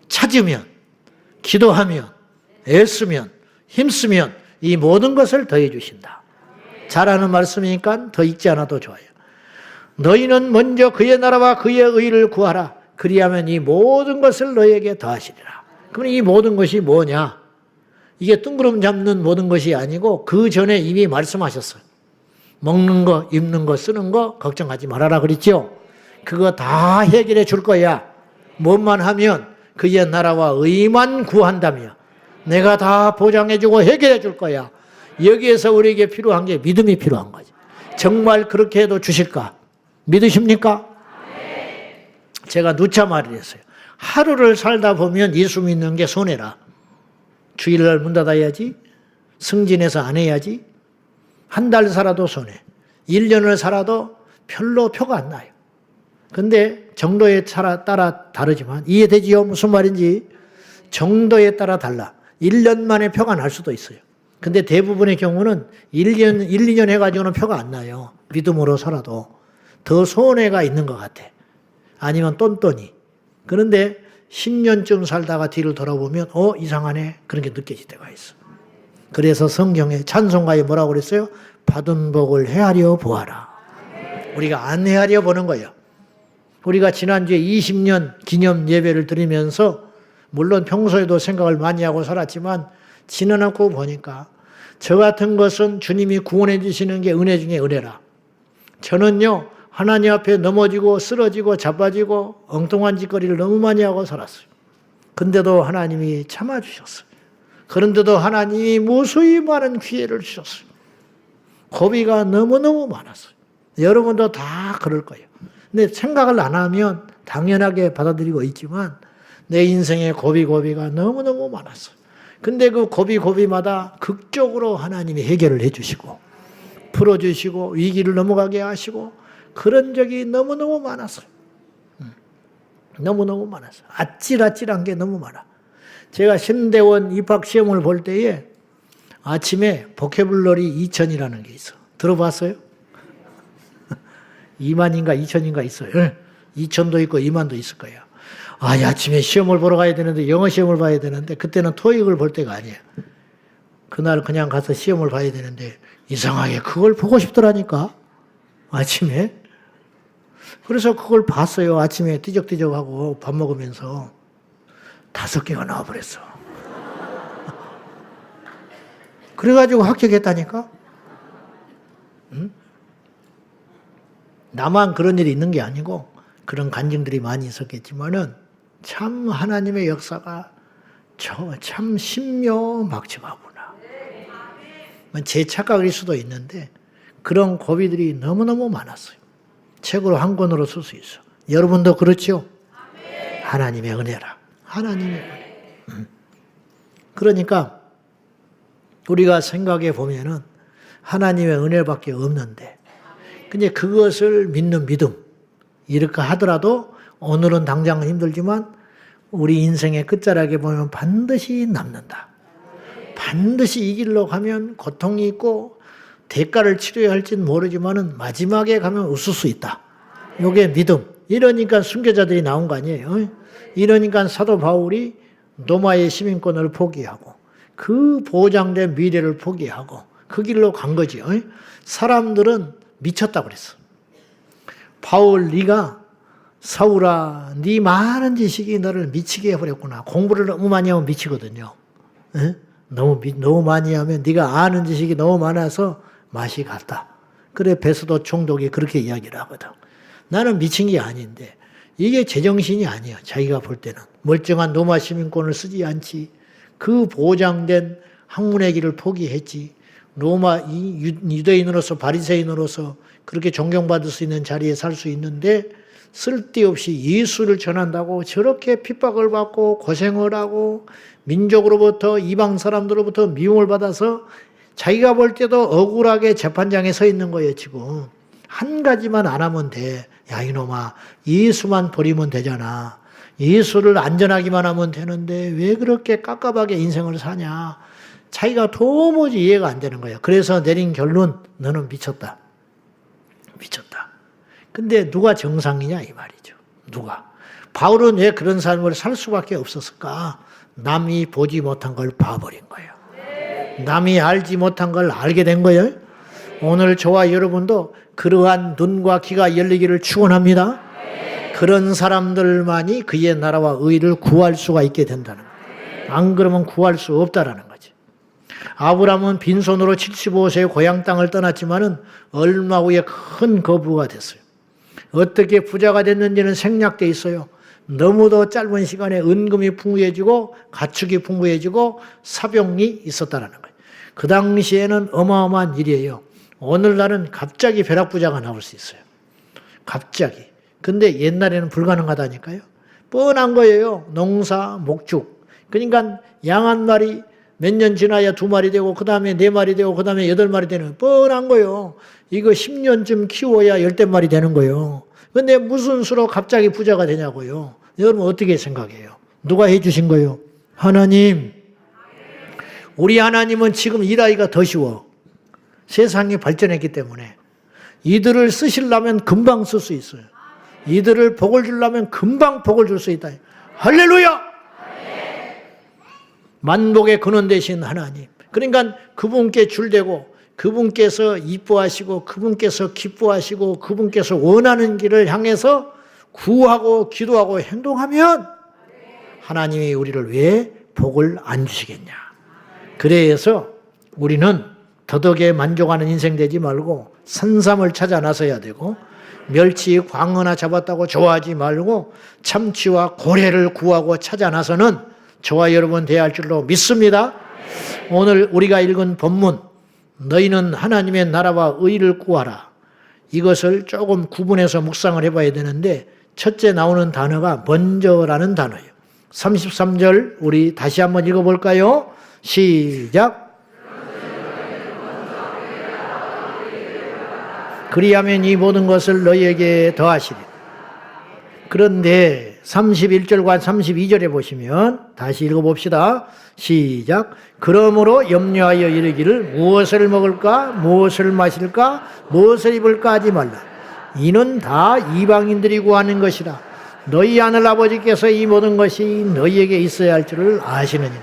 찾으면, 기도하면, 애쓰면, 힘쓰면 이 모든 것을 더해 주신다. 잘하는 말씀이니까 더 읽지 않아도 좋아요. 너희는 먼저 그의 나라와 그의 의를 구하라. 그리하면 이 모든 것을 너희에게 더하시리라. 그럼 이 모든 것이 뭐냐? 이게 뜬구름 잡는 모든 것이 아니고 그 전에 이미 말씀하셨어요. 먹는 거, 입는 거, 쓰는 거 걱정하지 말아라 그랬죠? 그거 다 해결해 줄 거야. 뭐만 하면 그의 나라와 의만 구한다며 내가 다 보장해 주고 해결해 줄 거야. 여기에서 우리에게 필요한 게 믿음이 필요한 거지. 정말 그렇게 해도 주실까? 믿으십니까? 제가 누차 말을 했어요. 하루를 살다 보면 예수 믿는 게 손해라. 주일날 문 닫아야지. 승진해서 안 해야지. 한 달 살아도 손해. 1년을 살아도 별로 표가 안 나요. 근데 정도에 따라 다르지만 이해되지요? 무슨 말인지. 정도에 따라 달라. 1년 만에 표가 날 수도 있어요. 근데 대부분의 경우는 1, 2년 해가지고는 표가 안 나요. 믿음으로 살아도. 더 손해가 있는 것 같아. 아니면 똔똔이. 그런데 10년쯤 살다가 뒤를 돌아보면 이상하네. 그런 게 느껴질 때가 있어. 그래서 성경에 찬송가에 뭐라고 그랬어요? 받은 복을 헤아려 보아라. 우리가 안 헤아려 보는 거예요. 우리가 지난주에 20년 기념 예배를 드리면서 물론 평소에도 생각을 많이 하고 살았지만 지나놓고 보니까 저 같은 것은 주님이 구원해 주시는 게 은혜 중에 은혜라. 저는요 하나님 앞에 넘어지고 쓰러지고 자빠지고 엉뚱한 짓거리를 너무 많이 하고 살았어요. 근데도 하나님이 참아주셨어요. 그런데도 하나님이 무수히 많은 기회를 주셨어요. 고비가 너무너무 많았어요. 여러분도 다 그럴 거예요. 근데 생각을 안 하면 당연하게 받아들이고 있지만 내 인생의 고비가 너무너무 많았어요. 근데 그 고비마다 극적으로 하나님이 해결을 해주시고 풀어주시고 위기를 넘어가게 하시고 그런 적이 너무너무 많았어요. 너무너무 많았어요. 아찔아찔한 게 너무 많아. 제가 신대원 입학시험을 볼 때에 아침에 보케블러리 2000이라는 게 있어. 들어봤어요? 2만인가 2000인가 있어요. 2000도 있고 2만도 있을 거예요. 아침에 시험을 보러 가야 되는데 영어 시험을 봐야 되는데 그때는 토익을 볼 때가 아니에요. 그날 그냥 가서 시험을 봐야 되는데 이상하게 그걸 보고 싶더라니까. 아침에. 그래서 그걸 봤어요. 아침에 띠적띠적하고 밥 먹으면서 5개가 나와버렸어. 그래가지고 합격했다니까? 응? 나만 그런 일이 있는 게 아니고 그런 간증들이 많이 있었겠지만은 참 하나님의 역사가 참 신묘막측하구나. 제 착각일 수도 있는데 그런 고비들이 너무너무 많았어요. 책으로 한 권으로 쓸 수 있어. 여러분도 그렇죠? 하나님의 은혜라. 하나님의 은혜. 그러니까 우리가 생각해 보면은 하나님의 은혜밖에 없는데 근데 그것을 믿는 믿음 이렇게 하더라도 오늘은 당장은 힘들지만 우리 인생의 끝자락에 보면 반드시 남는다. 반드시 이 길로 가면 고통이 있고 대가를 치러야 할지는 모르지만은 마지막에 가면 웃을 수 있다. 이게 믿음. 이러니까 순교자들이 나온 거 아니에요. 이러니까 사도 바울이 로마의 시민권을 포기하고 그 보장된 미래를 포기하고 그 길로 간 거지. 사람들은 미쳤다고 그랬어. 바울 네가 사울아 네 많은 지식이 너를 미치게 해버렸구나. 공부를 너무 많이 하면 미치거든요. 너무 많이 하면 네가 아는 지식이 너무 많아서 맛이 갔다. 그래 베스도 총독이 그렇게 이야기를 하거든. 나는 미친 게 아닌데 이게 제정신이 아니야. 자기가 볼 때는. 멀쩡한 로마 시민권을 쓰지 않지. 그 보장된 학문의 길을 포기했지. 로마 유대인으로서 바리새인으로서 그렇게 존경받을 수 있는 자리에 살 수 있는데 쓸데없이 예수를 전한다고 저렇게 핍박을 받고 고생을 하고 민족으로부터 이방 사람들로부터 미움을 받아서 자기가 볼 때도 억울하게 재판장에 서 있는 거예요. 지금 한 가지만 안 하면 돼. 야 이놈아 예수만 버리면 되잖아. 예수를 안전하기만 하면 되는데 왜 그렇게 깝깝하게 인생을 사냐. 자기가 도무지 이해가 안 되는 거야. 그래서 내린 결론 너는 미쳤다. 미쳤다. 근데 누가 정상이냐 이 말이죠. 누가. 바울은 왜 그런 삶을 살 수밖에 없었을까. 남이 보지 못한 걸 봐버린 거예요. 남이 알지 못한 걸 알게 된 거예요. 오늘 저와 여러분도 그러한 눈과 귀가 열리기를 축원합니다. 그런 사람들만이 그의 나라와 의를 구할 수가 있게 된다는 거예요. 안 그러면 구할 수 없다라는 거지. 아브라함은 빈손으로 75세의 고향 땅을 떠났지만은 얼마 후에 큰 거부가 됐어요. 어떻게 부자가 됐는지는 생략돼 있어요. 너무도 짧은 시간에 은금이 풍부해지고 가축이 풍부해지고 사병이 있었다라는 거예요. 그 당시에는 어마어마한 일이에요. 오늘날은 갑자기 벼락부자가 나올 수 있어요. 갑자기. 근데 옛날에는 불가능하다니까요. 뻔한 거예요. 농사, 목축. 그러니까 양 한 마리 몇 년 지나야 2마리 되고 그 다음에 4마리 되고 그 다음에 8마리 되는 뻔한 거예요. 이거 10년쯤 키워야 10마리 되는 거예요. 근데 무슨 수로 갑자기 부자가 되냐고요. 여러분 어떻게 생각해요? 누가 해주신 거예요? 하나님. 우리 하나님은 지금 일하기가 더 쉬워. 세상이 발전했기 때문에. 이들을 쓰시려면 금방 쓸 수 있어요. 이들을 복을 주려면 금방 복을 줄 수 있다. 할렐루야! 만복의 근원 되신 하나님. 그러니까 그분께 줄대고 그분께서 이뻐하시고 그분께서 기뻐하시고 그분께서 원하는 길을 향해서 구하고 기도하고 행동하면 하나님이 우리를 왜 복을 안 주시겠냐. 그래서 우리는 더덕에 만족하는 인생 되지 말고 산삼을 찾아 나서야 되고 멸치, 광어나 잡았다고 좋아하지 말고 참치와 고래를 구하고 찾아 나서는 저와 여러분 되어야 할 줄로 믿습니다. 오늘 우리가 읽은 본문 너희는 하나님의 나라와 의를 구하라. 이것을 조금 구분해서 묵상을 해봐야 되는데 첫째 나오는 단어가 먼저라는 단어예요. 33절 우리 다시 한번 읽어볼까요? 시작. 그리하면 이 모든 것을 너희에게 더하시리. 그런데 31절과 32절에 보시면 다시 읽어봅시다. 시작. 그러므로 염려하여 이르기를 무엇을 먹을까 무엇을 마실까 무엇을 입을까 하지 말라. 이는 다 이방인들이 구하는 것이라. 너희 하늘 아버지께서 이 모든 것이 너희에게 있어야 할 줄을 아시느니라.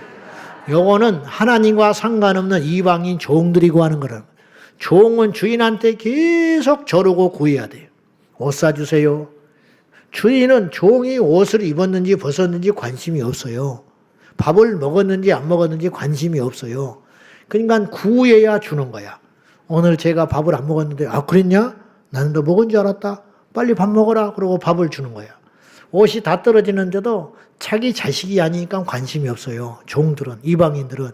요거는 하나님과 상관없는 이방인 종들이 구하는 거라는 거예요. 종은 주인한테 계속 저르고 구해야 돼요. 옷 사주세요. 주인은 종이 옷을 입었는지 벗었는지 관심이 없어요. 밥을 먹었는지 안 먹었는지 관심이 없어요. 그러니까 구해야 주는 거야. 오늘 제가 밥을 안 먹었는데 아 그랬냐? 나는 너 먹은 줄 알았다. 빨리 밥 먹어라. 그러고 밥을 주는 거야. 옷이 다 떨어지는데도 자기 자식이 아니니까 관심이 없어요. 종들은, 이방인들은.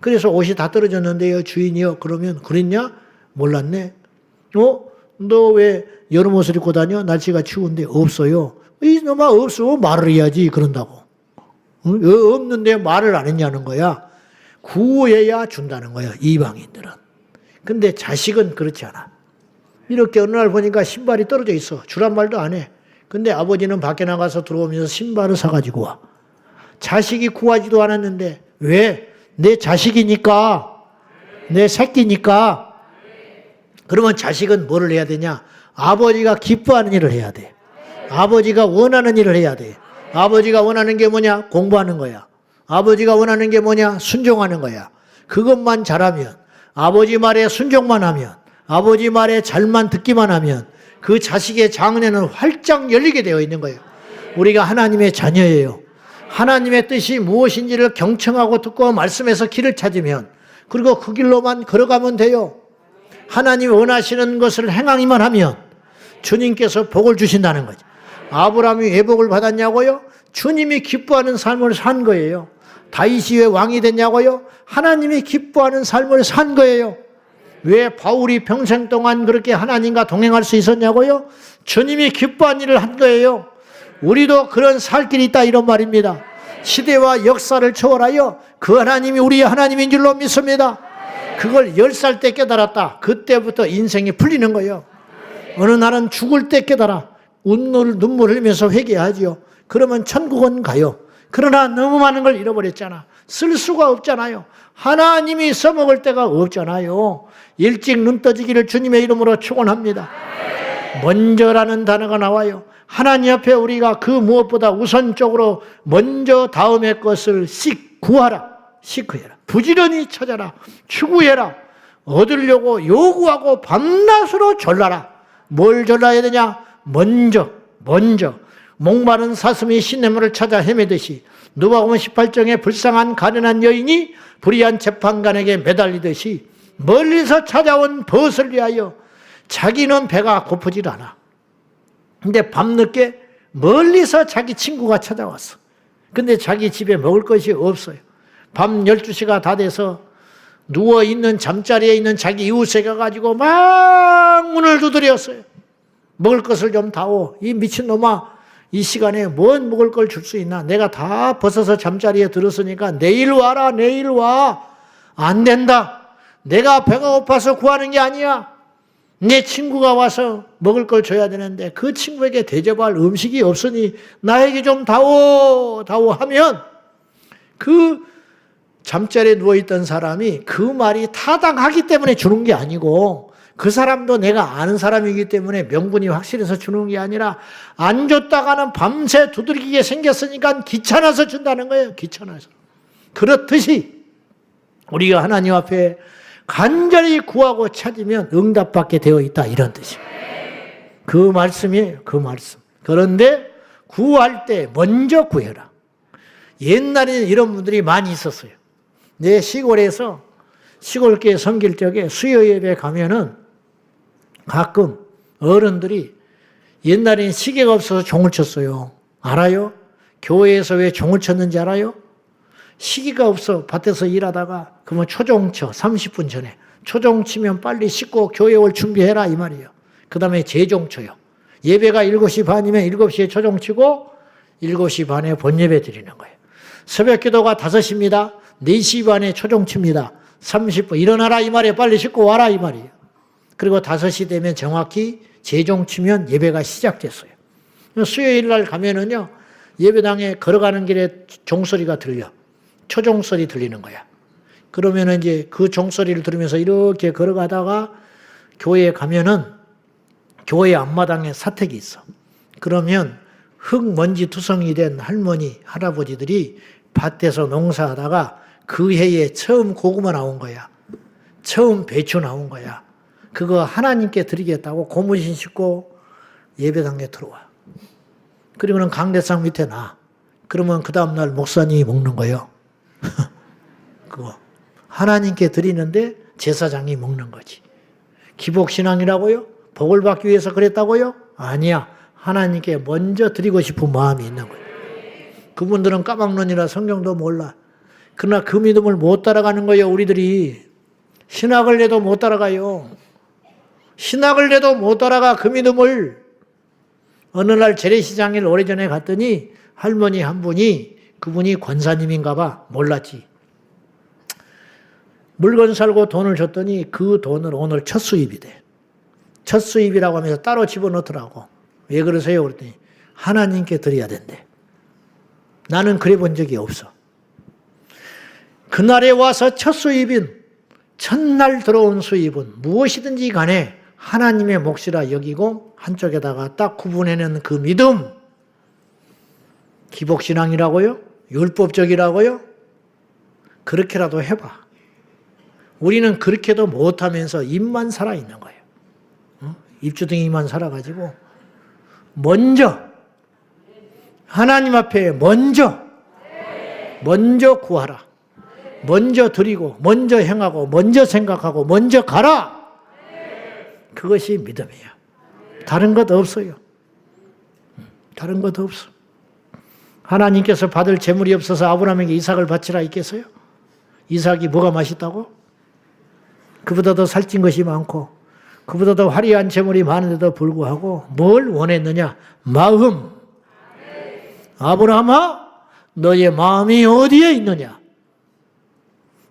그래서 옷이 다 떨어졌는데요. 주인이요. 그러면 그랬냐? 몰랐네. 너 왜 여름 옷을 입고 다녀? 날씨가 추운데. 없어요. 이놈아 없어. 말을 해야지. 그런다고. 없는데 말을 안 했냐는 거야. 구해야 준다는 거야. 이방인들은. 근데 자식은 그렇지 않아. 이렇게 어느 날 보니까 신발이 떨어져 있어. 주란 말도 안 해. 근데 아버지는 밖에 나가서 들어오면서 신발을 사가지고 와. 자식이 구하지도 않았는데 왜? 내 자식이니까. 내 새끼니까. 그러면 자식은 뭐를 해야 되냐? 아버지가 기뻐하는 일을 해야 돼. 아버지가 원하는 일을 해야 돼. 아버지가 원하는 게 뭐냐? 공부하는 거야. 아버지가 원하는 게 뭐냐? 순종하는 거야. 그것만 잘하면, 아버지 말에 순종만 하면, 아버지 말에 잘만 듣기만 하면 그 자식의 장래는 활짝 열리게 되어 있는 거예요. 우리가 하나님의 자녀예요. 하나님의 뜻이 무엇인지를 경청하고 듣고 말씀에서 길을 찾으면 그리고 그 길로만 걸어가면 돼요. 하나님이 원하시는 것을 행하기만 하면 주님께서 복을 주신다는 거죠. 아브라함이 왜 복을 받았냐고요? 주님이 기뻐하는 삶을 산 거예요. 다윗이 왜 왕이 됐냐고요? 하나님이 기뻐하는 삶을 산 거예요. 왜 바울이 평생 동안 그렇게 하나님과 동행할 수 있었냐고요? 주님이 기뻐한 일을 한 거예요. 우리도 그런 살 길이 있다 이런 말입니다. 시대와 역사를 초월하여 그 하나님이 우리의 하나님인 줄로 믿습니다. 그걸 10살 때 깨달았다. 그때부터 인생이 풀리는 거예요. 어느 날은 죽을 때 깨달아. 눈물 흘리면서 회개하지요. 그러면 천국은 가요. 그러나 너무 많은 걸 잃어버렸잖아. 쓸 수가 없잖아요. 하나님이 써먹을 데가 없잖아요. 일찍 눈 떠지기를 주님의 이름으로 축원합니다. 먼저라는 단어가 나와요. 하나님 앞에 우리가 그 무엇보다 우선적으로 먼저 다음의 것을 구하라. 시크해라. 부지런히 찾아라. 추구해라. 얻으려고 요구하고 밤낮으로 졸라라. 뭘 졸라야 되냐? 먼저 목마른 사슴이 시냇물을 찾아 헤매듯이 누가복음 18장에 불쌍한 가련한 여인이 불의한 재판관에게 매달리듯이 멀리서 찾아온 벗을 위하여 자기는 배가 고프질 않아. 근데 밤늦게 멀리서 자기 친구가 찾아왔어. 근데 자기 집에 먹을 것이 없어요. 밤 12시가 다 돼서 누워있는 잠자리에 있는 자기 이웃에 가가지고 막 문을 두드렸어요. 먹을 것을 좀 다오. 이 미친놈아, 이 시간에 뭔 먹을 걸 줄 수 있나? 내가 다 벗어서 잠자리에 들었으니까 내일 와라, 내일 와. 안 된다. 내가 배가 고파서 구하는 게 아니야. 내 친구가 와서 먹을 걸 줘야 되는데 그 친구에게 대접할 음식이 없으니 나에게 좀 다오 하면 그 잠자리에 누워있던 사람이 그 말이 타당하기 때문에 주는 게 아니고 그 사람도 내가 아는 사람이기 때문에 명분이 확실해서 주는 게 아니라 안 줬다가는 밤새 두들기게 생겼으니까 귀찮아서 준다는 거예요. 귀찮아서. 그렇듯이 우리가 하나님 앞에 간절히 구하고 찾으면 응답받게 되어 있다, 이런 뜻이에요. 그 말씀이에요. 그 말씀. 그런데 구할 때 먼저 구해라. 옛날에는 이런 분들이 많이 있었어요. 내 시골에서 시골교회 섬길 적에 수요 예배 가면은 가끔 어른들이 옛날에는 시계가 없어서 종을 쳤어요. 알아요? 교회에서 왜 종을 쳤는지 알아요? 시기가 없어. 밭에서 일하다가 그러면 초종 쳐. 30분 전에. 초종 치면 빨리 씻고 교회 올 준비해라 이 말이에요. 그 다음에 재종 쳐요. 예배가 7시 반이면 7시에 초종 치고 7시 반에 본예배 드리는 거예요. 새벽 기도가 5시입니다. 4시 반에 초종 칩니다. 30분 일어나라 이 말이에요. 빨리 씻고 와라 이 말이에요. 그리고 5시 되면 정확히 재종 치면 예배가 시작됐어요. 수요일 날 가면은요, 예배당에 걸어가는 길에 종소리가 들려. 초종소리 들리는 거야. 그러면은 이제 그 종소리를 들으면서 이렇게 걸어가다가 교회에 가면은 교회 앞마당에 사택이 있어. 그러면 흙 먼지 투성이 된 할머니, 할아버지들이 밭에서 농사하다가 그 해에 처음 고구마 나온 거야. 처음 배추 나온 거야. 그거 하나님께 드리겠다고 고무신 신고 예배당에 들어와. 그리고는 강대상 밑에 놔. 그러면 그 다음날 목사님이 먹는 거예요. 그거 하나님께 드리는데 제사장이 먹는 거지. 기복신앙이라고요? 복을 받기 위해서 그랬다고요? 아니야. 하나님께 먼저 드리고 싶은 마음이 있는 거예요. 그분들은 까막눈이라 성경도 몰라. 그러나 그 믿음을 못 따라가는 거예요. 우리들이 신학을 내도 못 따라가요. 신학을 내도 못 따라가. 그 믿음을. 어느 날 재래시장에 오래전에 갔더니 할머니 한 분이, 그분이 권사님인가 봐. 몰랐지. 물건 살고 돈을 줬더니 그 돈을 오늘 첫 수입이 돼. 첫 수입이라고 하면서 따로 집어넣더라고. 왜 그러세요? 그랬더니 하나님께 드려야 된대. 나는 그래 본 적이 없어. 그날에 와서 첫 수입인, 첫날 들어온 수입은 무엇이든지 간에 하나님의 몫이라 여기고 한쪽에다가 딱 구분해내는 그 믿음. 기복신앙이라고요? 율법적이라고요? 그렇게라도 해봐. 우리는 그렇게도 못하면서 입만 살아있는 거예요. 입주둥이만 살아가지고 먼저 하나님 앞에 먼저 구하라. 먼저 드리고 먼저 행하고 먼저 생각하고 먼저 가라. 그것이 믿음이에요. 다른 것 없어요. 다른 것 없어. 하나님께서 받을 재물이 없어서 아브라함에게 이삭을 바치라 했겠어요? 이삭이 뭐가 맛있다고? 그보다 더 살찐 것이 많고 그보다 더 화려한 재물이 많은데도 불구하고 뭘 원했느냐? 마음. 아브라함아, 너의 마음이 어디에 있느냐?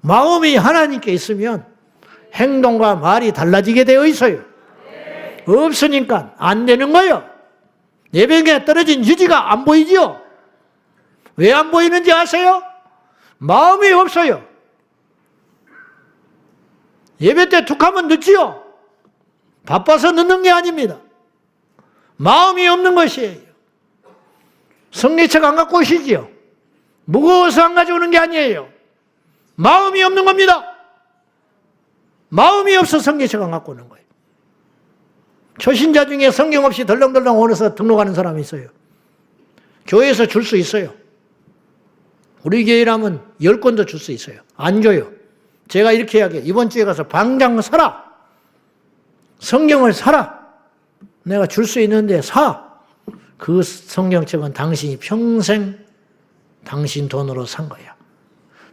마음이 하나님께 있으면 행동과 말이 달라지게 되어 있어요. 없으니까 안 되는 거예요. 예배에 떨어진 유지가 안 보이지요? 왜 안 보이는지 아세요? 마음이 없어요. 예배 때 툭 하면 늦지요? 바빠서 늦는 게 아닙니다. 마음이 없는 것이에요. 성례책 안 갖고 오시지요? 무거워서 안 가져오는 게 아니에요. 마음이 없는 겁니다. 마음이 없어 성경책 안 갖고 오는 거예요. 초신자 중에 성경 없이 덜렁덜렁 오면서 등록하는 사람이 있어요. 교회에서 줄 수 있어요. 우리 교회라면 10권도 줄 수 있어요. 안 줘요. 제가 이렇게 이야기해요. 이번 주에 가서 방장 사라. 성경을 사라. 내가 줄 수 있는데 사. 그 성경책은 당신이 평생 당신 돈으로 산 거야.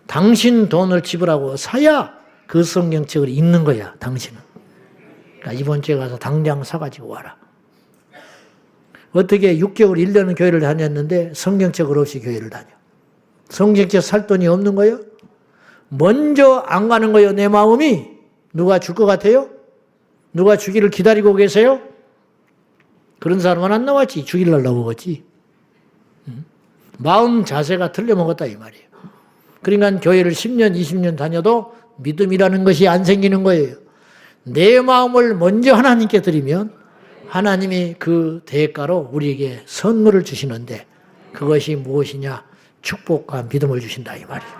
당신 돈을 지불하고 사야 그 성경책을 읽는 거야, 당신은. 그러니까 이번 주에 가서 당장 사가지고 와라. 어떻게 6개월, 1년은 교회를 다녔는데 성경책을 없이 교회를 다녀. 성경책 살 돈이 없는 거예요? 먼저 안 가는 거예요, 내 마음이. 누가 줄 것 같아요? 누가 주기를 기다리고 계세요? 그런 사람은 안 나왔지. 주기를 나오겠지. 마음 자세가 틀려먹었다 이 말이에요. 그러니까 교회를 10년, 20년 다녀도 믿음이라는 것이 안 생기는 거예요. 내 마음을 먼저 하나님께 드리면 하나님이 그 대가로 우리에게 선물을 주시는데 그것이 무엇이냐? 축복과 믿음을 주신다 이 말이에요.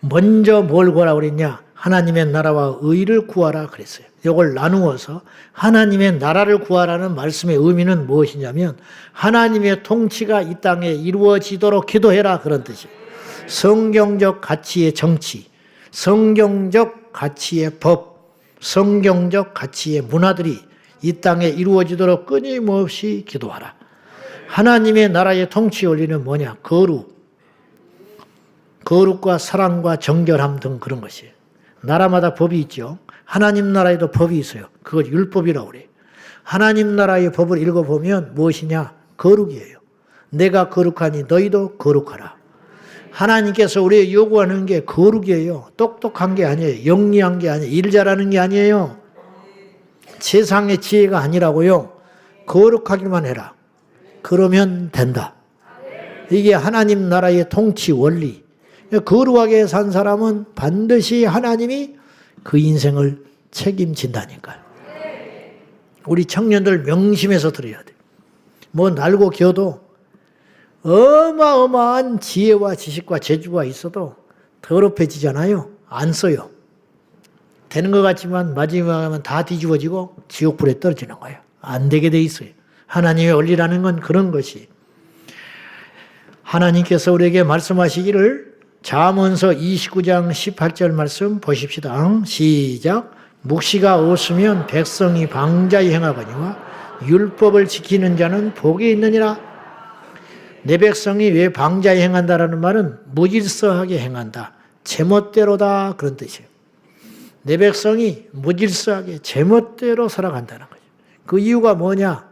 먼저 뭘 구하라 그랬냐? 하나님의 나라와 의를 구하라 그랬어요. 이걸 나누어서 하나님의 나라를 구하라는 말씀의 의미는 무엇이냐면 하나님의 통치가 이 땅에 이루어지도록 기도해라 그런 뜻이에요. 성경적 가치의 정치, 성경적 가치의 법, 성경적 가치의 문화들이 이 땅에 이루어지도록 끊임없이 기도하라. 하나님의 나라의 통치 원리는 뭐냐? 거룩과 사랑과 정결함 등 그런 것이에요. 나라마다 법이 있죠. 하나님 나라에도 법이 있어요. 그걸 율법이라고 그래요. 하나님 나라의 법을 읽어보면 무엇이냐? 거룩이에요. 내가 거룩하니 너희도 거룩하라. 하나님께서 우리에게 요구하는 게 거룩이에요. 똑똑한 게 아니에요. 영리한 게 아니에요. 일 잘하는 게 아니에요. 세상의 지혜가 아니라고요. 거룩하기만 해라. 그러면 된다. 이게 하나님 나라의 통치 원리. 거룩하게 산 사람은 반드시 하나님이 그 인생을 책임진다니까요. 우리 청년들 명심해서 들어야 돼요. 뭐 날고 겨도 어마어마한 지혜와 지식과 재주가 있어도 더럽혀지잖아요. 안 써요. 되는 것 같지만 마지막에 하면 다 뒤집어지고 지옥불에 떨어지는 거예요. 안 되게 돼 있어요. 하나님의 원리라는 건 그런 것이. 하나님께서 우리에게 말씀하시기를 잠언서 29장 18절 말씀 보십시다. 시작. 묵시가 없으면 백성이 방자히 행하거니와 율법을 지키는 자는 복이 있느니라. 내 백성이 왜 방자히 행한다라는 말은 무질서하게 행한다. 제멋대로다 그런 뜻이에요. 내 백성이 무질서하게 제멋대로 살아간다는 거죠. 그 이유가 뭐냐?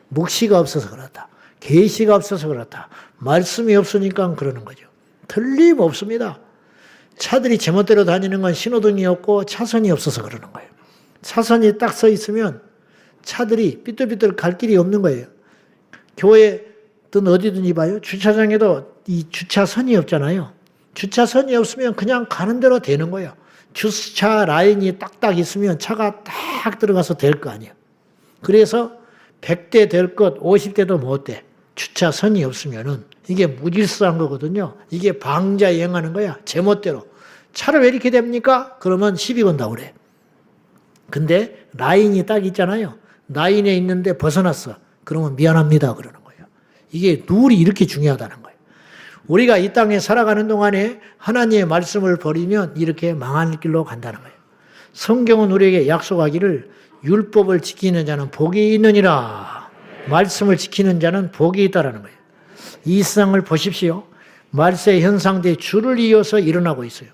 묵시가 없어서 그렇다. 계시가 없어서 그렇다. 말씀이 없으니까 그러는 거죠. 틀림없습니다. 차들이 제멋대로 다니는 건 신호등이 없고 차선이 없어서 그러는 거예요. 차선이 딱 서 있으면 차들이 삐뚤삐뚤 갈 길이 없는 거예요. 교회든 어디든지 봐요. 주차장에도 이 주차선이 없잖아요. 주차선이 없으면 그냥 가는 대로 되는 거예요. 주차 라인이 딱딱 있으면 차가 딱 들어가서 될 거 아니에요. 그래서 100대 될 것 50대도 못 돼. 주차선이 없으면은 이게 무질서한 거거든요. 이게 방자히 행하는 거야. 제멋대로. 차를 왜 이렇게 됩니까? 그러면 시비 건다고 그래. 근데 라인이 딱 있잖아요. 라인에 있는데 벗어났어. 그러면 미안합니다. 그러는 거예요. 이게 룰이 이렇게 중요하다는 거예요. 우리가 이 땅에 살아가는 동안에 하나님의 말씀을 버리면 이렇게 망할 길로 간다는 거예요. 성경은 우리에게 약속하기를 율법을 지키는 자는 복이 있느니라. 말씀을 지키는 자는 복이 있다라는 거예요. 이 세상을 보십시오. 말세 현상들이 줄을 이어서 일어나고 있어요.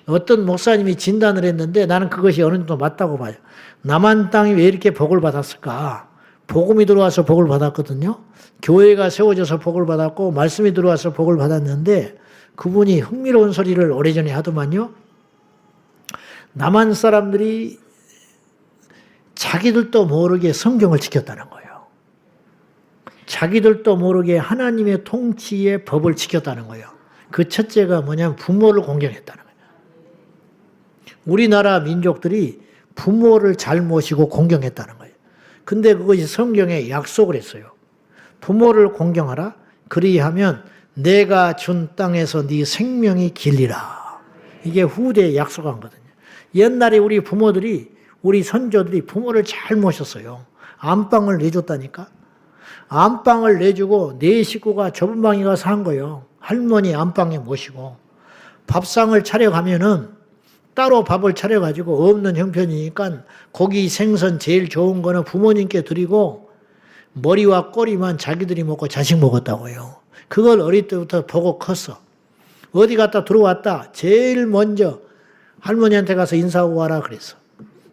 어떤 목사님이 진단을 했는데 나는 그것이 어느 정도 맞다고 봐요. 남한 땅이 왜 이렇게 복을 받았을까? 복음이 들어와서 복을 받았거든요. 교회가 세워져서 복을 받았고 말씀이 들어와서 복을 받았는데 그분이 흥미로운 소리를 오래전에 하더만요. 남한 사람들이 자기들도 모르게 성경을 지켰다는 거예요. 자기들도 모르게 하나님의 통치의 법을 지켰다는 거예요. 그 첫째가 뭐냐면 부모를 공경했다는 거예요. 우리나라 민족들이 부모를 잘 모시고 공경했다는 거예요. 근데 그것이 성경에 약속을 했어요. 부모를 공경하라. 그리하면 내가 준 땅에서 네 생명이 길리라. 이게 후대에 약속한 거거든요. 옛날에 우리 부모들이, 우리 선조들이 부모를 잘 모셨어요. 안방을 내줬다니까. 안방을 내주고 네 식구가 좁은 방에 가서 한 거예요. 할머니 안방에 모시고. 밥상을 차려가면은 따로 밥을 차려가지고 없는 형편이니까 고기, 생선 제일 좋은 거는 부모님께 드리고 머리와 꼬리만 자기들이 먹고 자식 먹었다고요. 그걸 어릴 때부터 보고 컸어. 어디 갔다 들어왔다 제일 먼저 할머니한테 가서 인사하고 와라 그랬어.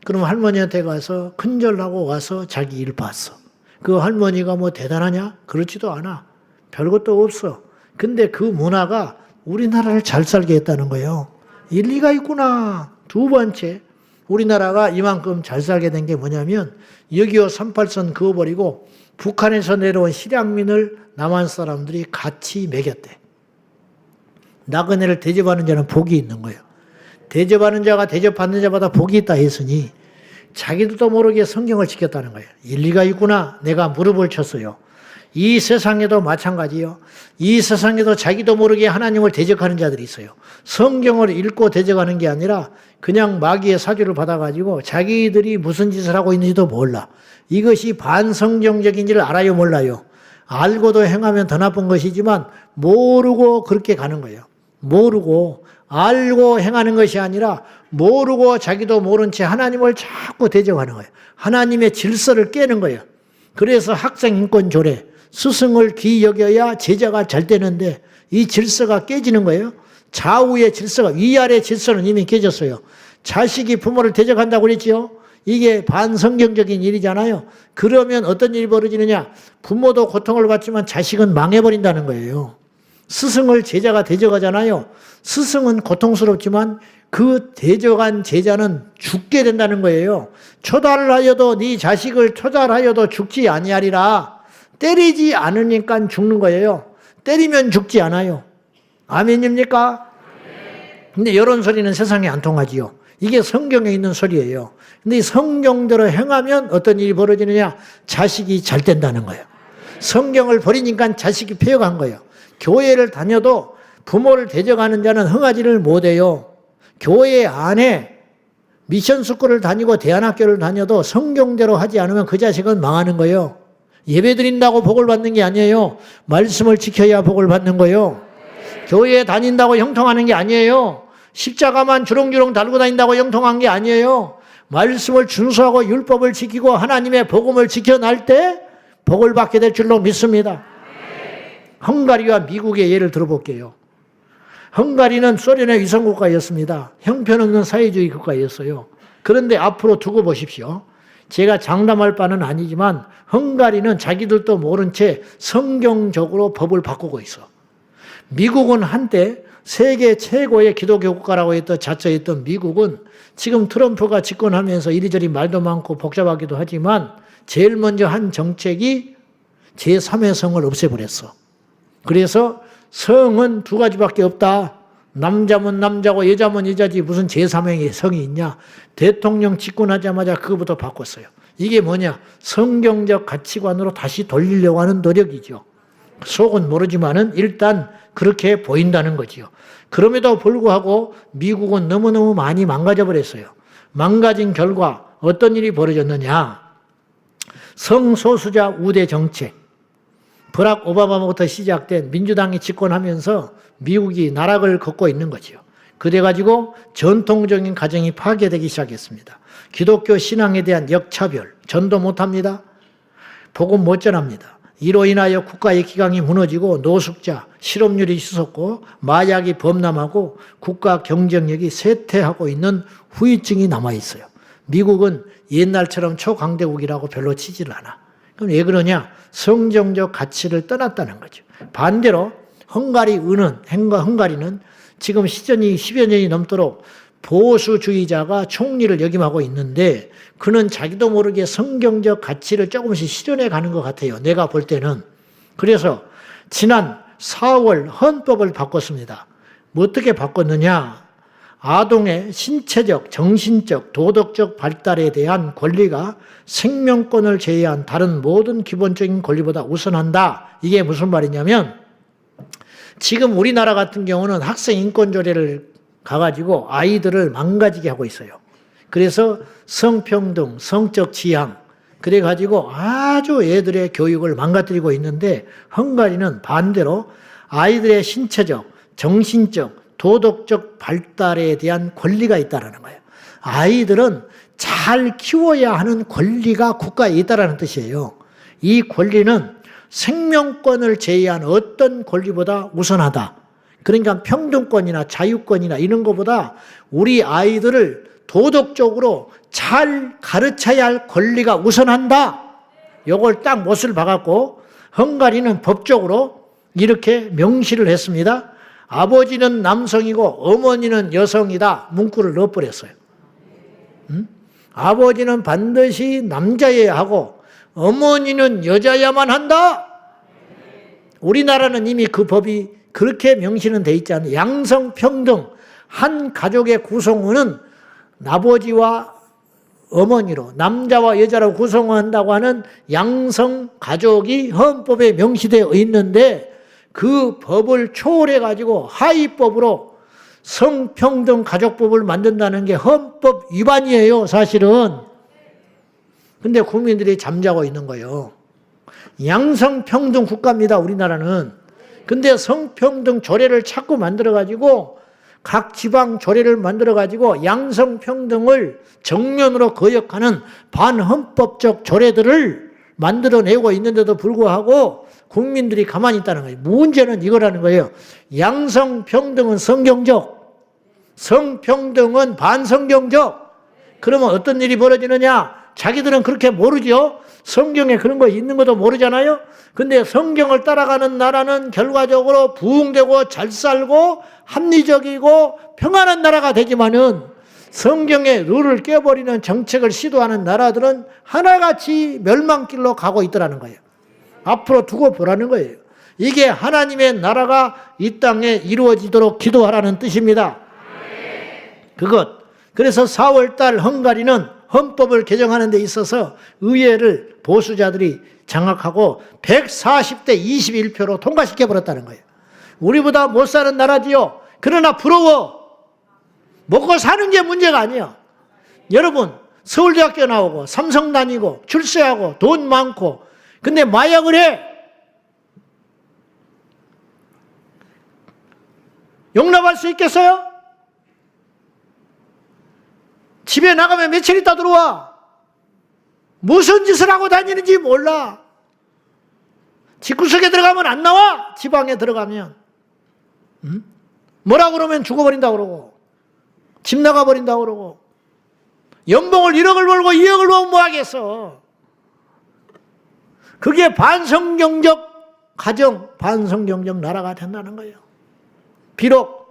그럼 할머니한테 가서 큰절하고 와서 자기 일 봤어. 그 할머니가 뭐 대단하냐? 그렇지도 않아. 별것도 없어. 근데 그 문화가 우리나라를 잘 살게 했다는 거예요. 일리가 있구나. 두 번째, 우리나라가 이만큼 잘 살게 된 게 뭐냐면 6.25 38선 그어버리고 북한에서 내려온 실향민을 남한 사람들이 같이 먹였대. 나그네를 대접하는 자는 복이 있는 거예요. 대접하는 자가 대접받는 자마다 복이 있다 했으니 자기들도 모르게 성경을 지켰다는 거예요. 일리가 있구나. 내가 무릎을 쳤어요. 이 세상에도 마찬가지요. 이 세상에도 자기도 모르게 하나님을 대적하는 자들이 있어요. 성경을 읽고 대적하는 게 아니라 그냥 마귀의 사주를 받아가지고 자기들이 무슨 짓을 하고 있는지도 몰라. 이것이 반성경적인지를 알아요, 몰라요? 알고도 행하면 더 나쁜 것이지만 모르고 그렇게 가는 거예요. 모르고 알고 행하는 것이 아니라 모르고 자기도 모른 채 하나님을 자꾸 대적하는 거예요. 하나님의 질서를 깨는 거예요. 그래서 학생인권조례, 스승을 귀히 여겨야 제자가 잘 되는데 이 질서가 깨지는 거예요. 좌우의 질서가, 위아래 질서는 이미 깨졌어요. 자식이 부모를 대적한다고 그랬지요. 이게 반성경적인 일이잖아요. 그러면 어떤 일이 벌어지느냐. 부모도 고통을 받지만 자식은 망해버린다는 거예요. 스승을 제자가 대적하잖아요. 스승은 고통스럽지만 그 대적한 제자는 죽게 된다는 거예요. 초달을 하여도 네 자식을 초달하여도 죽지 아니하리라. 때리지 않으니까 죽는 거예요. 때리면 죽지 않아요. 아멘입니까? 근데 이런 소리는 세상에 안 통하지요. 이게 성경에 있는 소리예요. 근데 이 성경대로 행하면 어떤 일이 벌어지느냐? 자식이 잘 된다는 거예요. 성경을 버리니까 자식이 폐역한 거예요. 교회를 다녀도 부모를 대적하는 자는 흥하지를 못해요. 교회 안에 미션 스쿨을 다니고 대안학교를 다녀도 성경대로 하지 않으면 그 자식은 망하는 거예요. 예배 드린다고 복을 받는 게 아니에요. 말씀을 지켜야 복을 받는 거예요. 교회에 다닌다고 형통하는 게 아니에요. 십자가만 주렁주렁 달고 다닌다고 형통한 게 아니에요. 말씀을 준수하고 율법을 지키고 하나님의 복음을 지켜날 때 복을 받게 될 줄로 믿습니다. 헝가리와 미국의 예를 들어볼게요. 헝가리는 소련의 위성국가였습니다. 형편없는 사회주의 국가였어요. 그런데 앞으로 두고 보십시오. 제가 장담할 바는 아니지만 헝가리는 자기들도 모른 채 성경적으로 법을 바꾸고 있어. 미국은 한때 세계 최고의 기독교 국가라고 자처했던 미국은 지금 트럼프가 집권하면서 이리저리 말도 많고 복잡하기도 하지만 제일 먼저 한 정책이 제3의 성을 없애버렸어. 그래서 성은 두 가지밖에 없다. 남자면 남자고 여자면 여자지 무슨 제3의 성이 있냐. 대통령 집권하자마자 그거부터 바꿨어요. 이게 뭐냐. 성경적 가치관으로 다시 돌리려고 하는 노력이죠. 속은 모르지만은 일단 그렇게 보인다는 거지요. 그럼에도 불구하고 미국은 너무너무 많이 망가져 버렸어요. 망가진 결과 어떤 일이 벌어졌느냐. 성소수자 우대 정책. 버락 오바마부터 시작된 민주당이 집권하면서 미국이 나락을 걷고 있는 거죠. 그래가지고 전통적인 가정이 파괴되기 시작했습니다. 기독교 신앙에 대한 역차별, 전도 못합니다. 복음 못 전합니다. 이로 인하여 국가의 기강이 무너지고 노숙자, 실업률이 치솟고 마약이 범람하고 국가 경쟁력이 쇠퇴하고 있는 후유증이 남아있어요. 미국은 옛날처럼 초강대국이라고 별로 치지를 않아. 그럼 왜 그러냐? 성경적 가치를 떠났다는 거죠. 반대로 헝가리는 지금 시전이 10여 년이 넘도록 보수주의자가 총리를 역임하고 있는데 그는 자기도 모르게 성경적 가치를 조금씩 실현해 가는 것 같아요. 내가 볼 때는. 그래서 지난 4월 헌법을 바꿨습니다. 뭐 어떻게 바꿨느냐? 아동의 신체적, 정신적, 도덕적 발달에 대한 권리가 생명권을 제외한 다른 모든 기본적인 권리보다 우선한다. 이게 무슨 말이냐면 지금 우리나라 같은 경우는 학생 인권조례를 가가지고 아이들을 망가지게 하고 있어요. 그래서 성평등, 성적 지향, 그래가지고 아주 애들의 교육을 망가뜨리고 있는데 헝가리는 반대로 아이들의 신체적, 정신적, 도덕적 발달에 대한 권리가 있다는 거예요. 아이들은 잘 키워야 하는 권리가 국가에 있다는 뜻이에요. 이 권리는 생명권을 제외한 어떤 권리보다 우선하다. 그러니까 평등권이나 자유권이나 이런 것보다 우리 아이들을 도덕적으로 잘 가르쳐야 할 권리가 우선한다. 이걸 딱 못을 박았고 헝가리는 법적으로 이렇게 명시를 했습니다. 아버지는 남성이고 어머니는 여성이다. 문구를 넣어버렸어요. 아버지는 반드시 남자여야 하고 어머니는 여자야만 한다. 우리나라는 이미 그 법이 그렇게 명시는 돼 있지 않아요. 양성평등, 한 가족의 구성원은 아버지와 어머니로 남자와 여자로 구성한다고 하는 양성가족이 헌법에 명시되어 있는데 그 법을 초월해가지고 하위법으로 성평등 가족법을 만든다는 게 헌법 위반이에요, 사실은. 근데 국민들이 잠자고 있는 거예요. 양성평등 국가입니다, 우리나라는. 근데 성평등 조례를 자꾸 만들어가지고 각 지방 조례를 만들어가지고 양성평등을 정면으로 거역하는 반헌법적 조례들을 만들어내고 있는데도 불구하고 국민들이 가만히 있다는 거예요. 문제는 이거라는 거예요. 양성평등은 성경적, 성평등은 반성경적. 그러면 어떤 일이 벌어지느냐? 자기들은 그렇게 모르죠. 성경에 그런 거 있는 것도 모르잖아요. 근데 성경을 따라가는 나라는 결과적으로 부흥되고 잘 살고 합리적이고 평안한 나라가 되지만은 성경의 룰을 깨버리는 정책을 시도하는 나라들은 하나같이 멸망길로 가고 있더라는 거예요. 앞으로 두고 보라는 거예요. 이게 하나님의 나라가 이 땅에 이루어지도록 기도하라는 뜻입니다. 그래서 4월달 헝가리는 헌법을 개정하는 데 있어서 의회를 보수자들이 장악하고 140대 21표로 통과시켜버렸다는 거예요. 우리보다 못 사는 나라지요. 그러나 부러워. 먹고 사는 게 문제가 아니야. 여러분, 서울대학교 나오고 삼성 다니고 출세하고 돈 많고 근데 마약을 해. 용납할 수 있겠어요? 집에 나가면 며칠 있다 들어와. 무슨 짓을 하고 다니는지 몰라. 집구석에 들어가면 안 나와. 지방에 들어가면. 뭐라 그러면 죽어버린다 그러고 집 나가버린다 그러고 연봉을 1억을 벌고 2억을 벌면 뭐 하겠어. 그게 반성경적 가정, 반성경적 나라가 된다는 거예요. 비록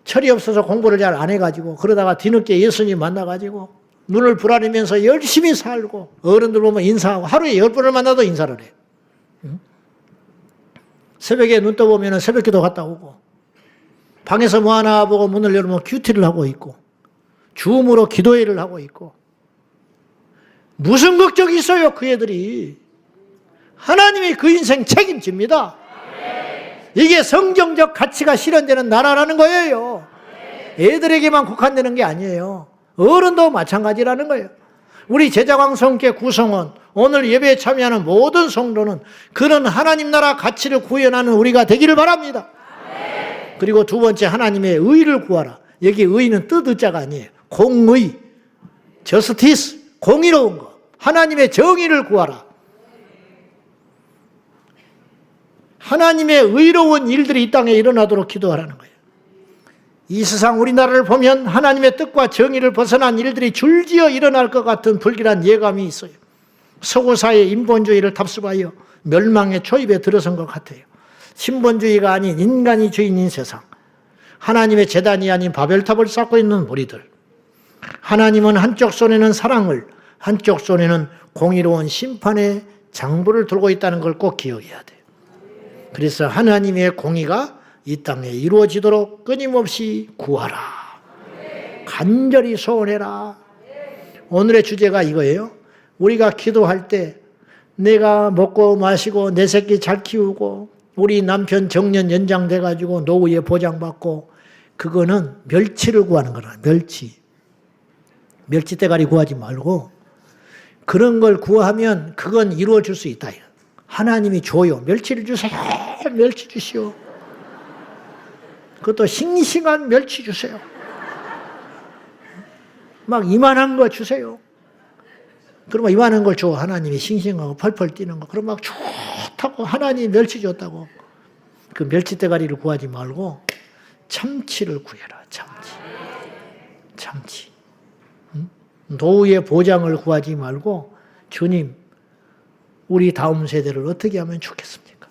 철이 없어서 공부를 잘 안 해가지고 그러다가 뒤늦게 예수님 만나가지고 눈을 부라리면서 열심히 살고 어른들 보면 인사하고 하루에 10번을 만나도 인사를 해. 새벽에 눈 떠보면 새벽기도 갔다 오고 방에서 뭐 하나 보고 문을 열면 큐티를 하고 있고 줌으로 기도회를 하고 있고 무슨 걱정이 있어요 그 애들이. 하나님이 그 인생 책임집니다. 이게 성경적 가치가 실현되는 나라라는 거예요. 애들에게만 국한되는 게 아니에요. 어른도 마찬가지라는 거예요. 우리 제자광성교 구성원 오늘 예배에 참여하는 모든 성도는 그런 하나님 나라 가치를 구현하는 우리가 되기를 바랍니다. 그리고 두 번째 하나님의 의를 구하라. 여기 의는 뜻의자가 아니에요. 공의, 저스티스, 공의로운 것. 하나님의 정의를 구하라. 하나님의 의로운 일들이 이 땅에 일어나도록 기도하라는 거예요. 이 세상 우리나라를 보면 하나님의 뜻과 정의를 벗어난 일들이 줄지어 일어날 것 같은 불길한 예감이 있어요. 서구사회의 인본주의를 답습하여 멸망의 초입에 들어선 것 같아요. 신본주의가 아닌 인간이 주인인 세상. 하나님의 제단이 아닌 바벨탑을 쌓고 있는 우리들. 하나님은 한쪽 손에는 사랑을, 한쪽 손에는 공의로운 심판의 장부를 들고 있다는 걸 꼭 기억해야 돼요. 그래서 하나님의 공의가 이 땅에 이루어지도록 끊임없이 구하라. 간절히 소원해라. 오늘의 주제가 이거예요. 우리가 기도할 때 내가 먹고 마시고 내 새끼 잘 키우고 우리 남편 정년 연장돼가지고 노후에 보장받고 그거는 멸치를 구하는 거라. 멸치. 멸치대가리 구하지 말고 그런 걸 구하면 그건 이루어질 수 있다. 하나님이 줘요. 멸치를 주세요. 멸치 주시오. 그것도 싱싱한 멸치 주세요. 막 이만한 거 주세요. 그러면 이만한 걸 줘. 하나님이 싱싱하고 펄펄 뛰는 거. 그럼 막 좋다고 하나님이 멸치 줬다고. 그 멸치대가리를 구하지 말고 참치를 구해라. 참치. 노후의 보장을 구하지 말고 주님, 우리 다음 세대를 어떻게 하면 좋겠습니까?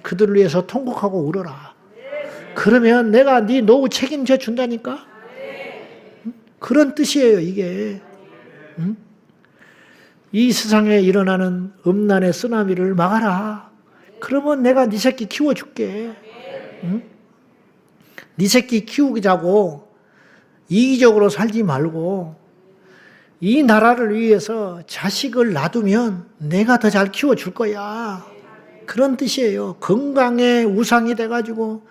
그들을 위해서 통곡하고 울어라. 그러면 내가 네 노후 책임져 준다니까? 그런 뜻이에요, 이게. 이 세상에 일어나는 음란의 쓰나미를 막아라. 그러면 내가 네 새끼 키워줄게. 네 새끼 키우자고 이기적으로 살지 말고 이 나라를 위해서 자식을 놔두면 내가 더 잘 키워줄 거야. 그런 뜻이에요. 건강에 우상이 돼가지고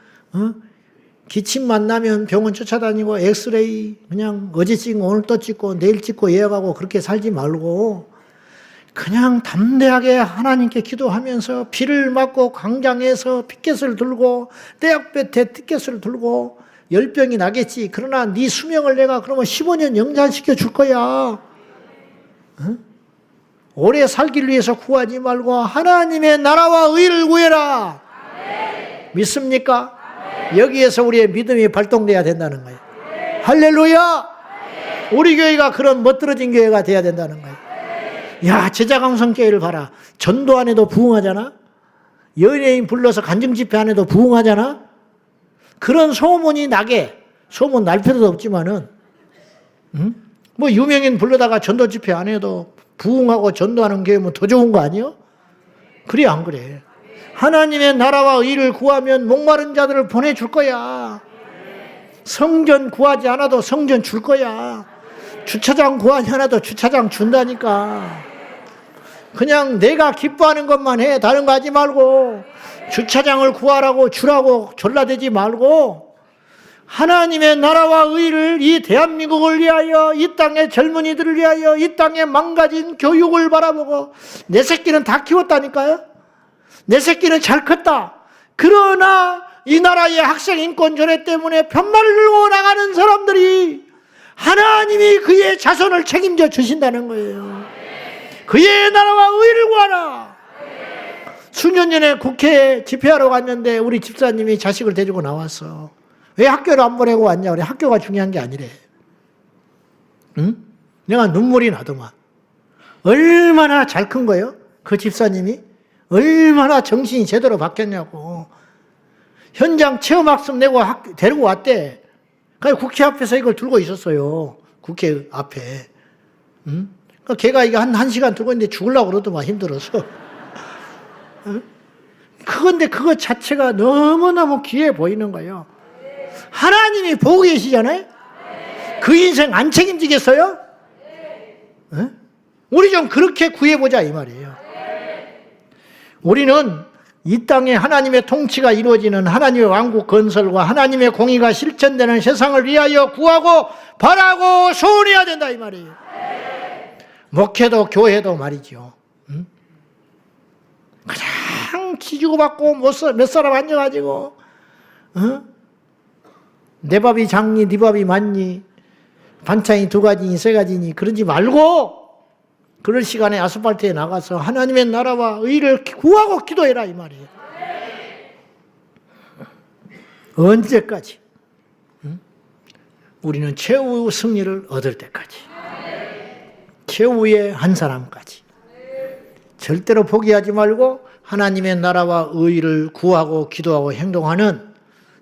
기침만 나면 병원 쫓아다니고 엑스레이 그냥 어제 찍고 오늘 또 찍고 내일 찍고 예약하고 그렇게 살지 말고 그냥 담대하게 하나님께 기도하면서 비를 맞고 광장에서 피켓을 들고 떼약볕에 티켓을 들고 열병이 나겠지. 그러나 네 수명을 내가 그러면 15년 연장시켜 줄 거야. 오래 살기를 위해서 구하지 말고 하나님의 나라와 의를 구해라. 믿습니까? 여기에서 우리의 믿음이 발동돼야 된다는 거예요. 할렐루야! 우리 교회가 그런 멋들어진 교회가 돼야 된다는 거예요. 야, 제자강성 교회를 봐라. 전도 안 해도 부흥하잖아. 연예인 불러서 간증 집회 안 해도 부흥하잖아. 그런 소문이 나게, 소문 날 필요도 없지만은, 뭐 유명인 불러다가 전도 집회 안 해도 부흥하고 전도하는 교회면 더 좋은 거 아니에요? 그래, 안 그래? 하나님의 나라와 의를 구하면 목마른 자들을 보내줄 거야. 성전 구하지 않아도 성전 줄 거야. 주차장 구하지 않아도 주차장 준다니까. 그냥 내가 기뻐하는 것만 해. 다른 거 하지 말고. 주차장을 구하라고 주라고 졸라대지 말고 하나님의 나라와 의를 이 대한민국을 위하여 이 땅의 젊은이들을 위하여 이 땅에 망가진 교육을 바라보고 내 새끼는 다 키웠다니까요. 내 새끼는 잘 컸다. 그러나 이 나라의 학생 인권조례 때문에 편말을 들고 나가는 사람들이 하나님이 그의 자손을 책임져 주신다는 거예요. 그의 나라와 의를 구하라. 수년 전에 국회에 집회하러 갔는데 우리 집사님이 자식을 데리고 나왔어. 왜 학교를 안 보내고 왔냐? 그래. 학교가 중요한 게 아니래. 응? 내가 눈물이 나더만. 얼마나 잘 큰 거예요? 그 집사님이? 얼마나 정신이 제대로 바뀌었냐고. 현장 체험학습 내고 데리고 왔대. 그래서 국회 앞에서 이걸 들고 있었어요. 국회 앞에. 응? 그러니까 걔가 이거 한 시간 들고 있는데 죽으려고 그러더만 힘들어서. 그건데 그것 자체가 너무너무 귀해 보이는 거예요. 하나님이 보고 계시잖아요. 그 인생 안 책임지겠어요? 우리 좀 그렇게 구해보자 이 말이에요. 우리는 이 땅에 하나님의 통치가 이루어지는 하나님의 왕국 건설과 하나님의 공의가 실천되는 세상을 위하여 구하고 바라고 소원해야 된다 이 말이에요. 목회도 교회도 말이죠. 그냥 기주고 받고 몇 사람 앉아가지고 내 밥이 작니 네 밥이 많니 반찬이 2가지니 3가지니 그러지 말고 그럴 시간에 아스팔트에 나가서 하나님의 나라와 의를 구하고 기도해라 이 말이에요. 언제까지? 우리는 최후 승리를 얻을 때까지. 최후의 한 사람까지. 절대로 포기하지 말고 하나님의 나라와 의를 구하고 기도하고 행동하는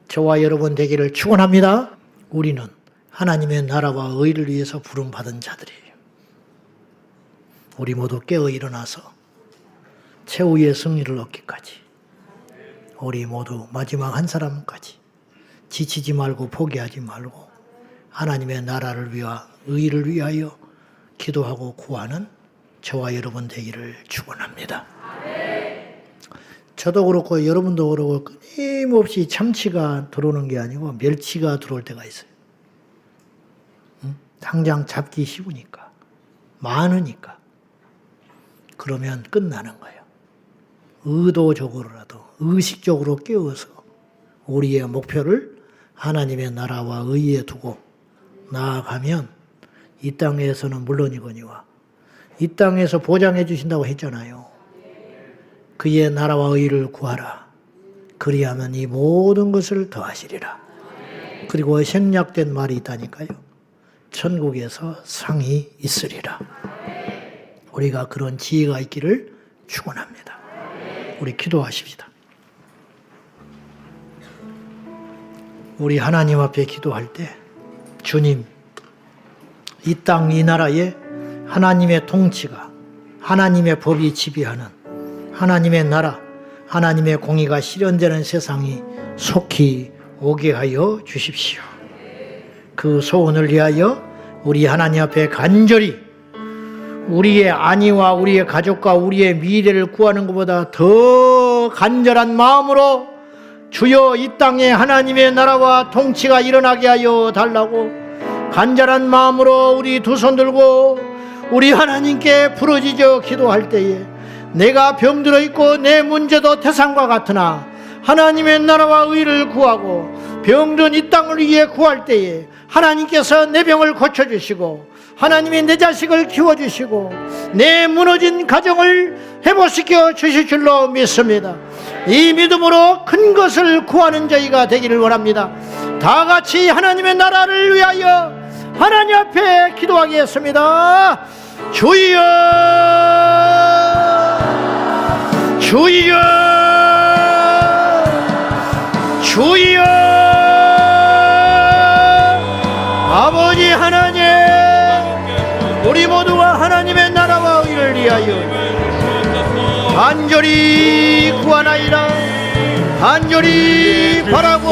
저와 여러분 되기를 축원합니다. 우리는 하나님의 나라와 의를 위해서 부름받은 자들이에요. 우리 모두 깨어 일어나서 최후의 승리를 얻기까지 우리 모두 마지막 한 사람까지 지치지 말고 포기하지 말고 하나님의 나라를 위하 의를 위하여 기도하고 구하는 저와 여러분 되기를 축원합니다. 저도 그렇고 여러분도 그렇고 끊임없이 참치가 들어오는 게 아니고 멸치가 들어올 때가 있어요. 당장 잡기 쉬우니까, 많으니까. 그러면 끝나는 거예요. 의도적으로라도, 의식적으로 깨워서 우리의 목표를 하나님의 나라와 의에 두고 나아가면 이 땅에서는 물론이거니와 이 땅에서 보장해 주신다고 했잖아요. 그의 나라와 의를 구하라. 그리하면 이 모든 것을 더하시리라. 그리고 생략된 말이 있다니까요. 천국에서 상이 있으리라. 우리가 그런 지혜가 있기를 축원합니다. 우리 기도하십시다. 우리 하나님 앞에 기도할 때 주님, 이 땅, 이 나라에 하나님의 통치가, 하나님의 법이 지배하는 하나님의 나라, 하나님의 공의가 실현되는 세상이 속히 오게 하여 주십시오. 그 소원을 위하여 우리 하나님 앞에 간절히 우리의 안위와 우리의 가족과 우리의 미래를 구하는 것보다 더 간절한 마음으로 주여 이 땅에 하나님의 나라와 통치가 일어나게 하여 달라고 간절한 마음으로 우리 두 손 들고 우리 하나님께 부르짖어 기도할 때에 내가 병들어 있고 내 문제도 태산과 같으나 하나님의 나라와 의를 구하고 병든 이 땅을 위해 구할 때에 하나님께서 내 병을 고쳐주시고 하나님이 내 자식을 키워주시고 내 무너진 가정을 회복시켜 주실 줄로 믿습니다. 이 믿음으로 큰 것을 구하는 저희가 되기를 원합니다. 다 같이 하나님의 나라를 위하여 하나님 앞에 기도하겠습니다. 주여, 주여, 주여. 아버지 하나님, 우리 모두가 하나님의 나라와 의를 위하여 간절히 구하나이다. 간절히 바라고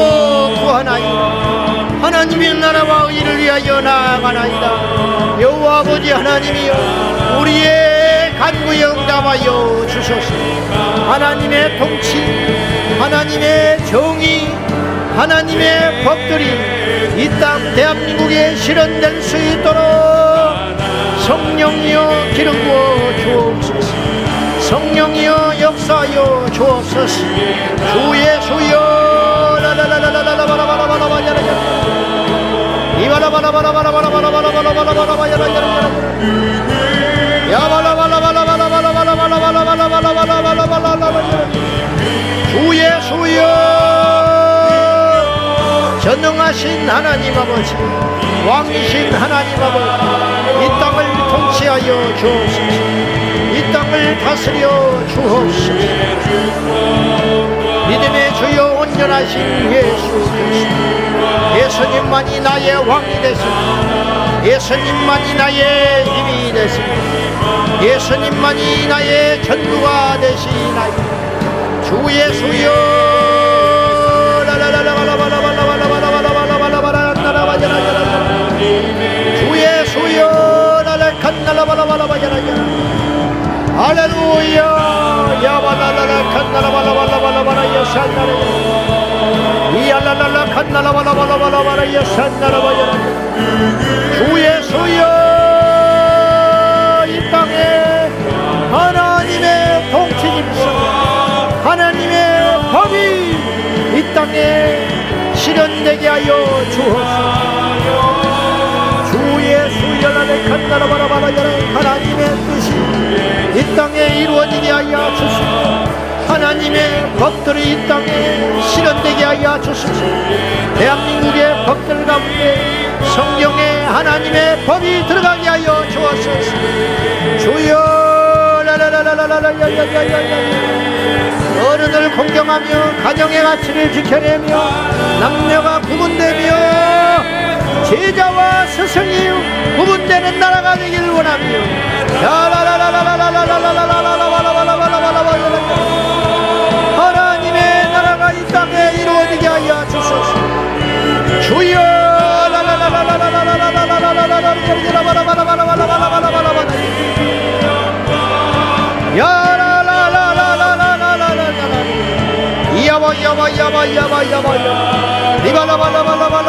구하나이다. 하나님의 나라와 의를 위하여 나아가나이다. 여호와 아버지 하나님이여, 우리의 간구에 응답하여 주소서. 하나님의 통치, 하나님의 정의, 하나님의 법들이 이 땅 대한민국에 실현될 수 있도록 성령이여 기름 부어 주옵소서. 성령이여 역사하여 주옵소서. 주의 수여 주의 수여. 전능하신 하나님 아버지, 왕이신 하나님 아버지, 이 땅을 통치하여 주옵소서. 이 땅을 다스려 주옵소서. 믿음의 주여 온전하신 예수 그리스도, 예수님만이 나의 왕이 되시고 예수님만이 나의 힘이 되시고 예수님만이 나의 전부가 되시나이다. 주 예수여, 주 예수여, 할렐루야. 야발라라 칸나라발라발라발라발라 여산나라 이알라라라 칸나라발라발라발라 여산나라발라. 주 예수여, 이 땅에 하나님의 통치 질서, 하나님의 법이 이 땅에 실현되게 하여 주옵소서. 주 예수여라를 칸나라바라바라 하나님의 뜻이 이 땅에 이루어지게 하여 주시고 하나님의 법들이 이 땅에 실현되게 하여 주소서. 대한민국의 법들 가운데 성경에 하나님의 법이 들어가게 하여 주옵소서. 주여, 어른을 공경하며 가정의 가치를 지켜내며 남녀가 구분되며 제자와 스승이 구분되는 나라가 되기를 원하며 하나님의 나라가 이 땅에 이루어지게 하여 주소서. 주여, 야바야바야바야바야바야 리바라바라바라바라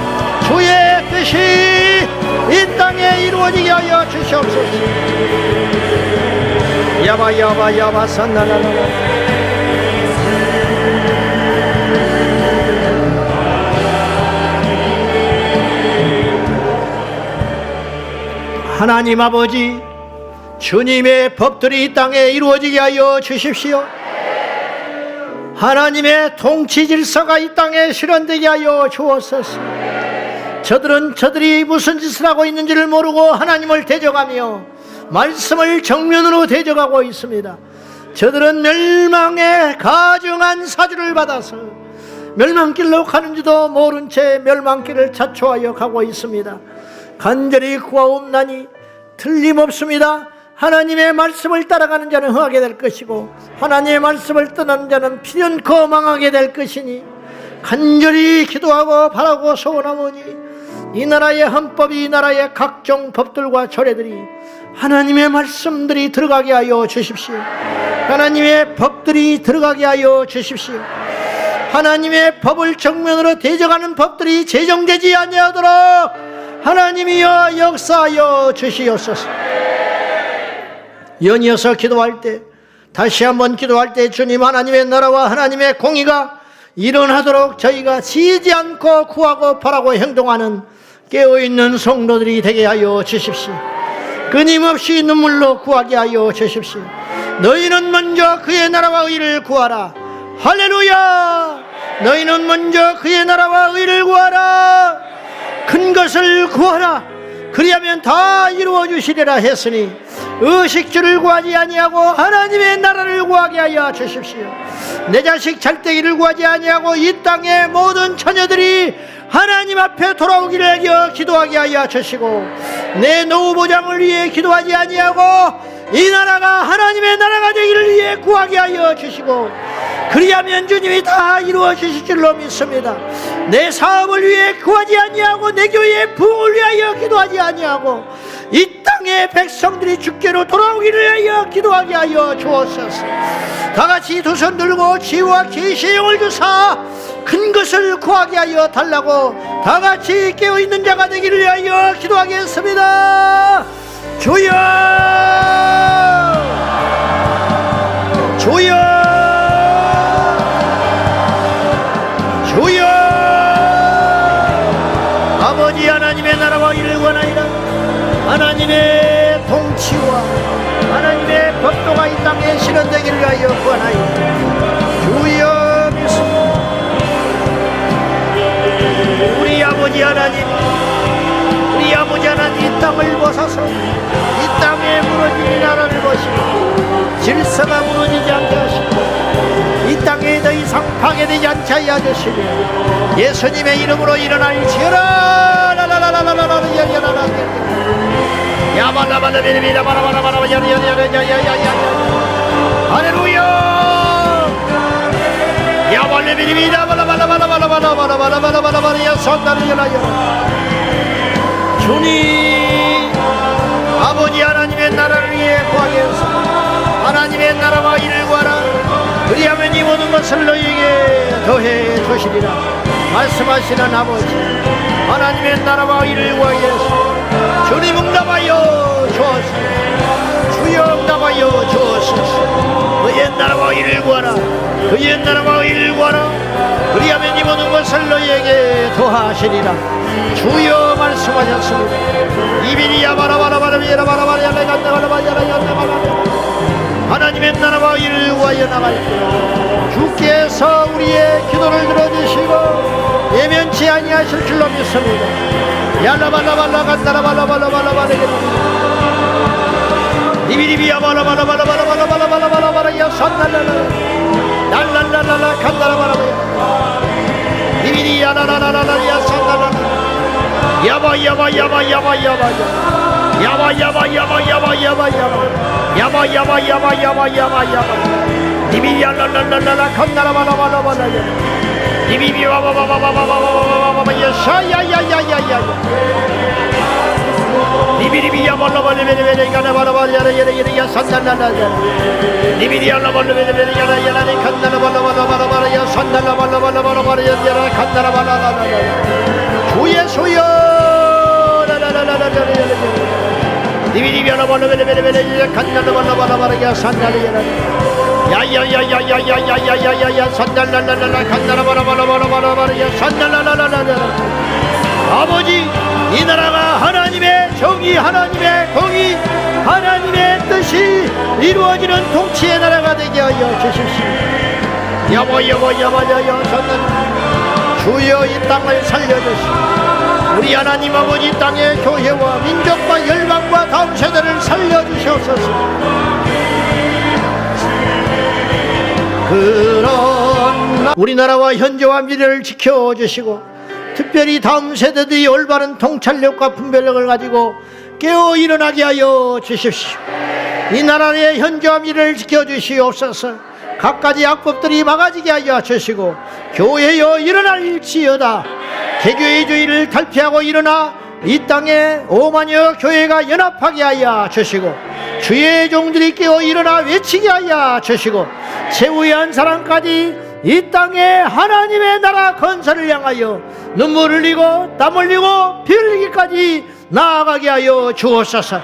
이루어지게 하여 주시옵소서. 야바 산나라라. 하나님 아버지, 주님의 법들이 이 땅에 이루어지게 하여 주십시오. 하나님의 통치 질서가 이 땅에 실현되게 하여 주옵소서. 저들이 무슨 짓을 하고 있는지를 모르고 하나님을 대적하며 말씀을 정면으로 대적하고 있습니다. 저들은 멸망의 가증한 사주를 받아서 멸망길로 가는지도 모른 채 멸망길을 자초하여 가고 있습니다. 간절히 구하옵나니 틀림없습니다. 하나님의 말씀을 따라가는 자는 흥하게 될 것이고 하나님의 말씀을 떠나는 자는 필연코 망하게 될 것이니 간절히 기도하고 바라고 소원하오니 이 나라의 헌법이 이 나라의 각종 법들과 조례들이 하나님의 말씀들이 들어가게 하여 주십시오. 하나님의 법들이 들어가게 하여 주십시오. 하나님의 법을 정면으로 대적하는 법들이 제정되지 아니하도록 하나님이여 역사하여 주시옵소서. 연이어서 기도할 때, 다시 한번 기도할 때 주님 하나님의 나라와 하나님의 공의가 일어나도록 저희가 지지 않고 구하고 바라고 행동하는 깨어있는 성도들이 되게 하여 주십시오. 끊임없이 눈물로 구하게 하여 주십시오. 너희는 먼저 그의 나라와 의를 구하라. 할렐루야. 너희는 먼저 그의 나라와 의를 구하라. 큰 것을 구하라. 그리하면 다 이루어 주시리라 했으니 의식주를 구하지 아니하고 하나님의 나라를 구하게 하여 주십시오. 내 자식 잘되기를 구하지 아니하고 이 땅의 모든 처녀들이 하나님 앞에 돌아오기를 하여 기도하게 하여 주시고 내 노후 보장을 위해 기도하지 아니하고 이 나라가 하나님의 나라가 되기를 위해 구하게 하여 주시고 그리하면 주님이 다 이루어 주실 줄로 믿습니다. 내 사업을 위해 구하지 아니하고 내 교회의 부흥을 위하여 기도하지 아니하고 이 땅의 백성들이 주께로 돌아오기를 위하여 기도하게 하여 주옵소서. 다같이 두 손 들고 지혜와 계시의 영을 주사 큰 것을 구하게 하여 달라고 다같이 깨어있는 자가 되기를 위하여 기도하겠습니다. 주여 주여 주여. 아버지 하나님의 나라와 이를 원하이라. 하나님의 통치와 하나님의 법도가 이 땅에 실현되기를 위하여 구하나이다. 주여 믿습니다. 우리 아버지 하나님, 우리 아버지 하나님 이 땅을 보소서. 이 땅에 무너진 이 나라를 보시고 질서가 무너지지 않게 하시고 이 땅에 더 이상 파괴되지 않게 하여 주시며 예수님의 이름으로 일어날지어라. 할렐루야. 주님 아버지 하나님의 나라를 위해 구하겠습니다. 하나님의 나라와 이를 구하라. 그리하면 이 모든 것을 너희에게 더해 주시리라. 말씀하시는 아버지 하나님의 나라와 이를 구하겠습니다. 주님 응답하여 주옵소서. 주여 응답하여 주옵소서. 그의 나라와 이를 구하라. 그의 나라와 이를 구하라. 그리하면 이 모든 것을 너희에게 더하시리라. 주여 말씀하셨습니다. 이비리야 바라바라바라비라 바라바라야 바라바라야 하나님의 나라와 이를 구하여 나갈때 주께서 우리의 기도를 들어주시고 예면치 아니하실 줄로 믿습니다. 야라발라발라 간다라발라발라발라발라 니비리비야 바라바라바라바라바라바라바라바라바라야 산날라라 날랄랄랄라 간다라바라바야 니비리야 라라라라야 산날라라 야바야바야바야바야바야 야바야바야바야바야바야 야바야바야바야바야바야 니비야랄랄랄라 칸나라바라바라바라야 니비비바바바바바바바바바바야 샤야야야야야야 니비리비야발라발레베레베레가나바라바야라야라야 산날랄라야 니비리야라발레베레베레가나야라야 칸나라발라바라바라바라야 산날라발라바라바라바라야 칸나라바라바라야 주의 소여 라라라라라라라라 야발레벨레벨레벨레 간날라발라발라바라야 산날이야라 야야야야야야야야야야야 산날랄랄랄라 간날라발라발라발라바라야 산날랄랄랄라. 아버지, 이 나라가 하나님의 정의, 하나님의 공의, 하나님의 뜻이 이루어지는 통치의 나라가 되게 하여 주십시오. 여보여보여보여여 선은 주여 이 땅을 살려주시오. 우리 하나님 아버지 땅의 교회와 민족과 열방과 다음 세대를 살려주시옵소서. 그런 우리나라와 현재와 미래를 지켜주시고 특별히 다음 세대들이 올바른 통찰력과 분별력을 가지고 깨어 일어나게 하여 주십시오. 이 나라의 현재와 미래를 지켜주시옵소서. 갖가지 악법들이 막아지게 하여 주시고 교회여 일어날지어다. 개교회주의를 탈피하고 일어나 이 땅에 5만여 교회가 연합하게 하여 주시고 주의 종들이 깨어 일어나 외치게 하여 주시고 최후의 한 사람까지 이 땅에 하나님의 나라 건설을 향하여 눈물 흘리고 땀 흘리고 피 흘리기까지 나아가게 하여 주옵소서.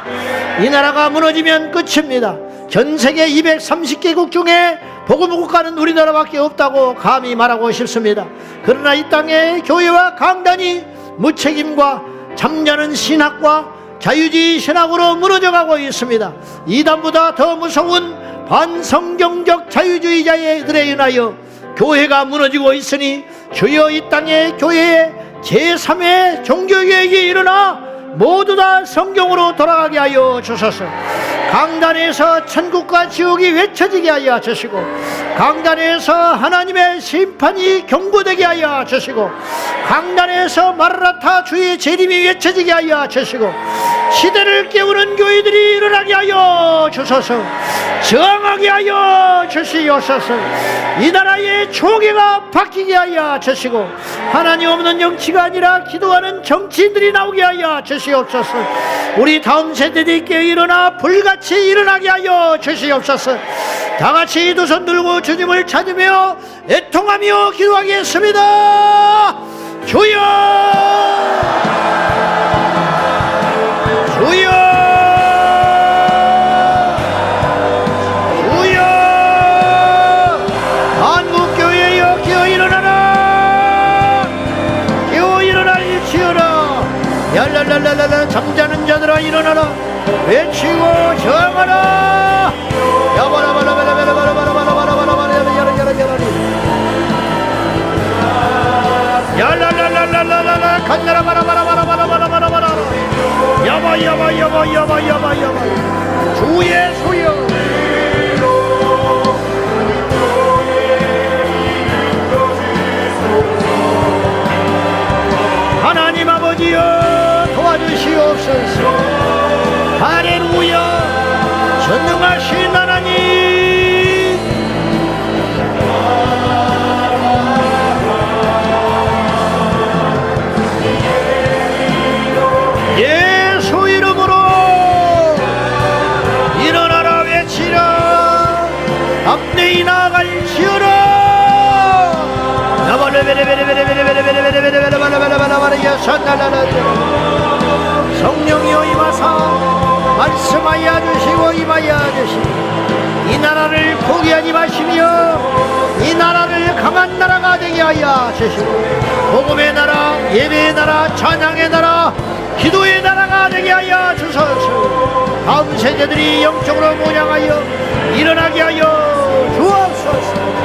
이 나라가 무너지면 끝입니다. 전 세계 230개국 중에 복음을 가는 우리나라밖에 없다고 감히 말하고 싶습니다. 그러나 이 땅의 교회와 강단이 무책임과 잠자는 신학과 자유주의 신학으로 무너져가고 있습니다. 이단보다 더 무서운 반성경적 자유주의자들에 인하여 교회가 무너지고 있으니 주여 이 땅의 교회에 제3의 종교개혁이 일어나 모두 다 성경으로 돌아가게 하여 주소서. 강단에서 천국과 지옥이 외쳐지게 하여 주시고 강단에서 하나님의 심판이 경고되게 하여 주시고 강단에서 마라나타 주의 재림이 외쳐지게 하여 주시고 시대를 깨우는 교회들이 일어나게 하여 주소서. 저항하게 하여 주시옵소서. 이 나라의 총회가 바뀌게 하여 주시고 하나님 없는 정치가 아니라 기도하는 정치인들이 나오게 하여 주시옵소서. 우리 다음 세대들이 깨어 일어나 불같이 일어나게 하여 주시옵소서. 다같이 두 손 들고 주님을 찾으며 애통하며 기도하겠습니다. 주여 주여 주여 한국교회여 깨어 일어나라. 깨어 일어날지어다. 얄랄랄랄랄라 잠자는 자들아 일어나라. 외치고 저항하라. 야랄랄랄랄랄랄라 간나라 바라바라바라바라바라바라 야바야바야바야바야바야바 주의 소여 하나님 아버지여 도와주시옵소서. 할렐루야. 전능하신 하나님 예수 이름으로 일어나라 외치라. 앞내이 나아갈지어라. 성령이여 임하사 말씀하여 주시고 임하여 주시고 이 나라를 포기하지 마시며 이 나라를 강한 나라가 되게 하여 주시고 복음의 나라, 예배의 나라, 찬양의 나라, 기도의 나라가 되게 하여 주소서. 다음 세대들이 영적으로 모양하여 일어나게 하여 주옵소서.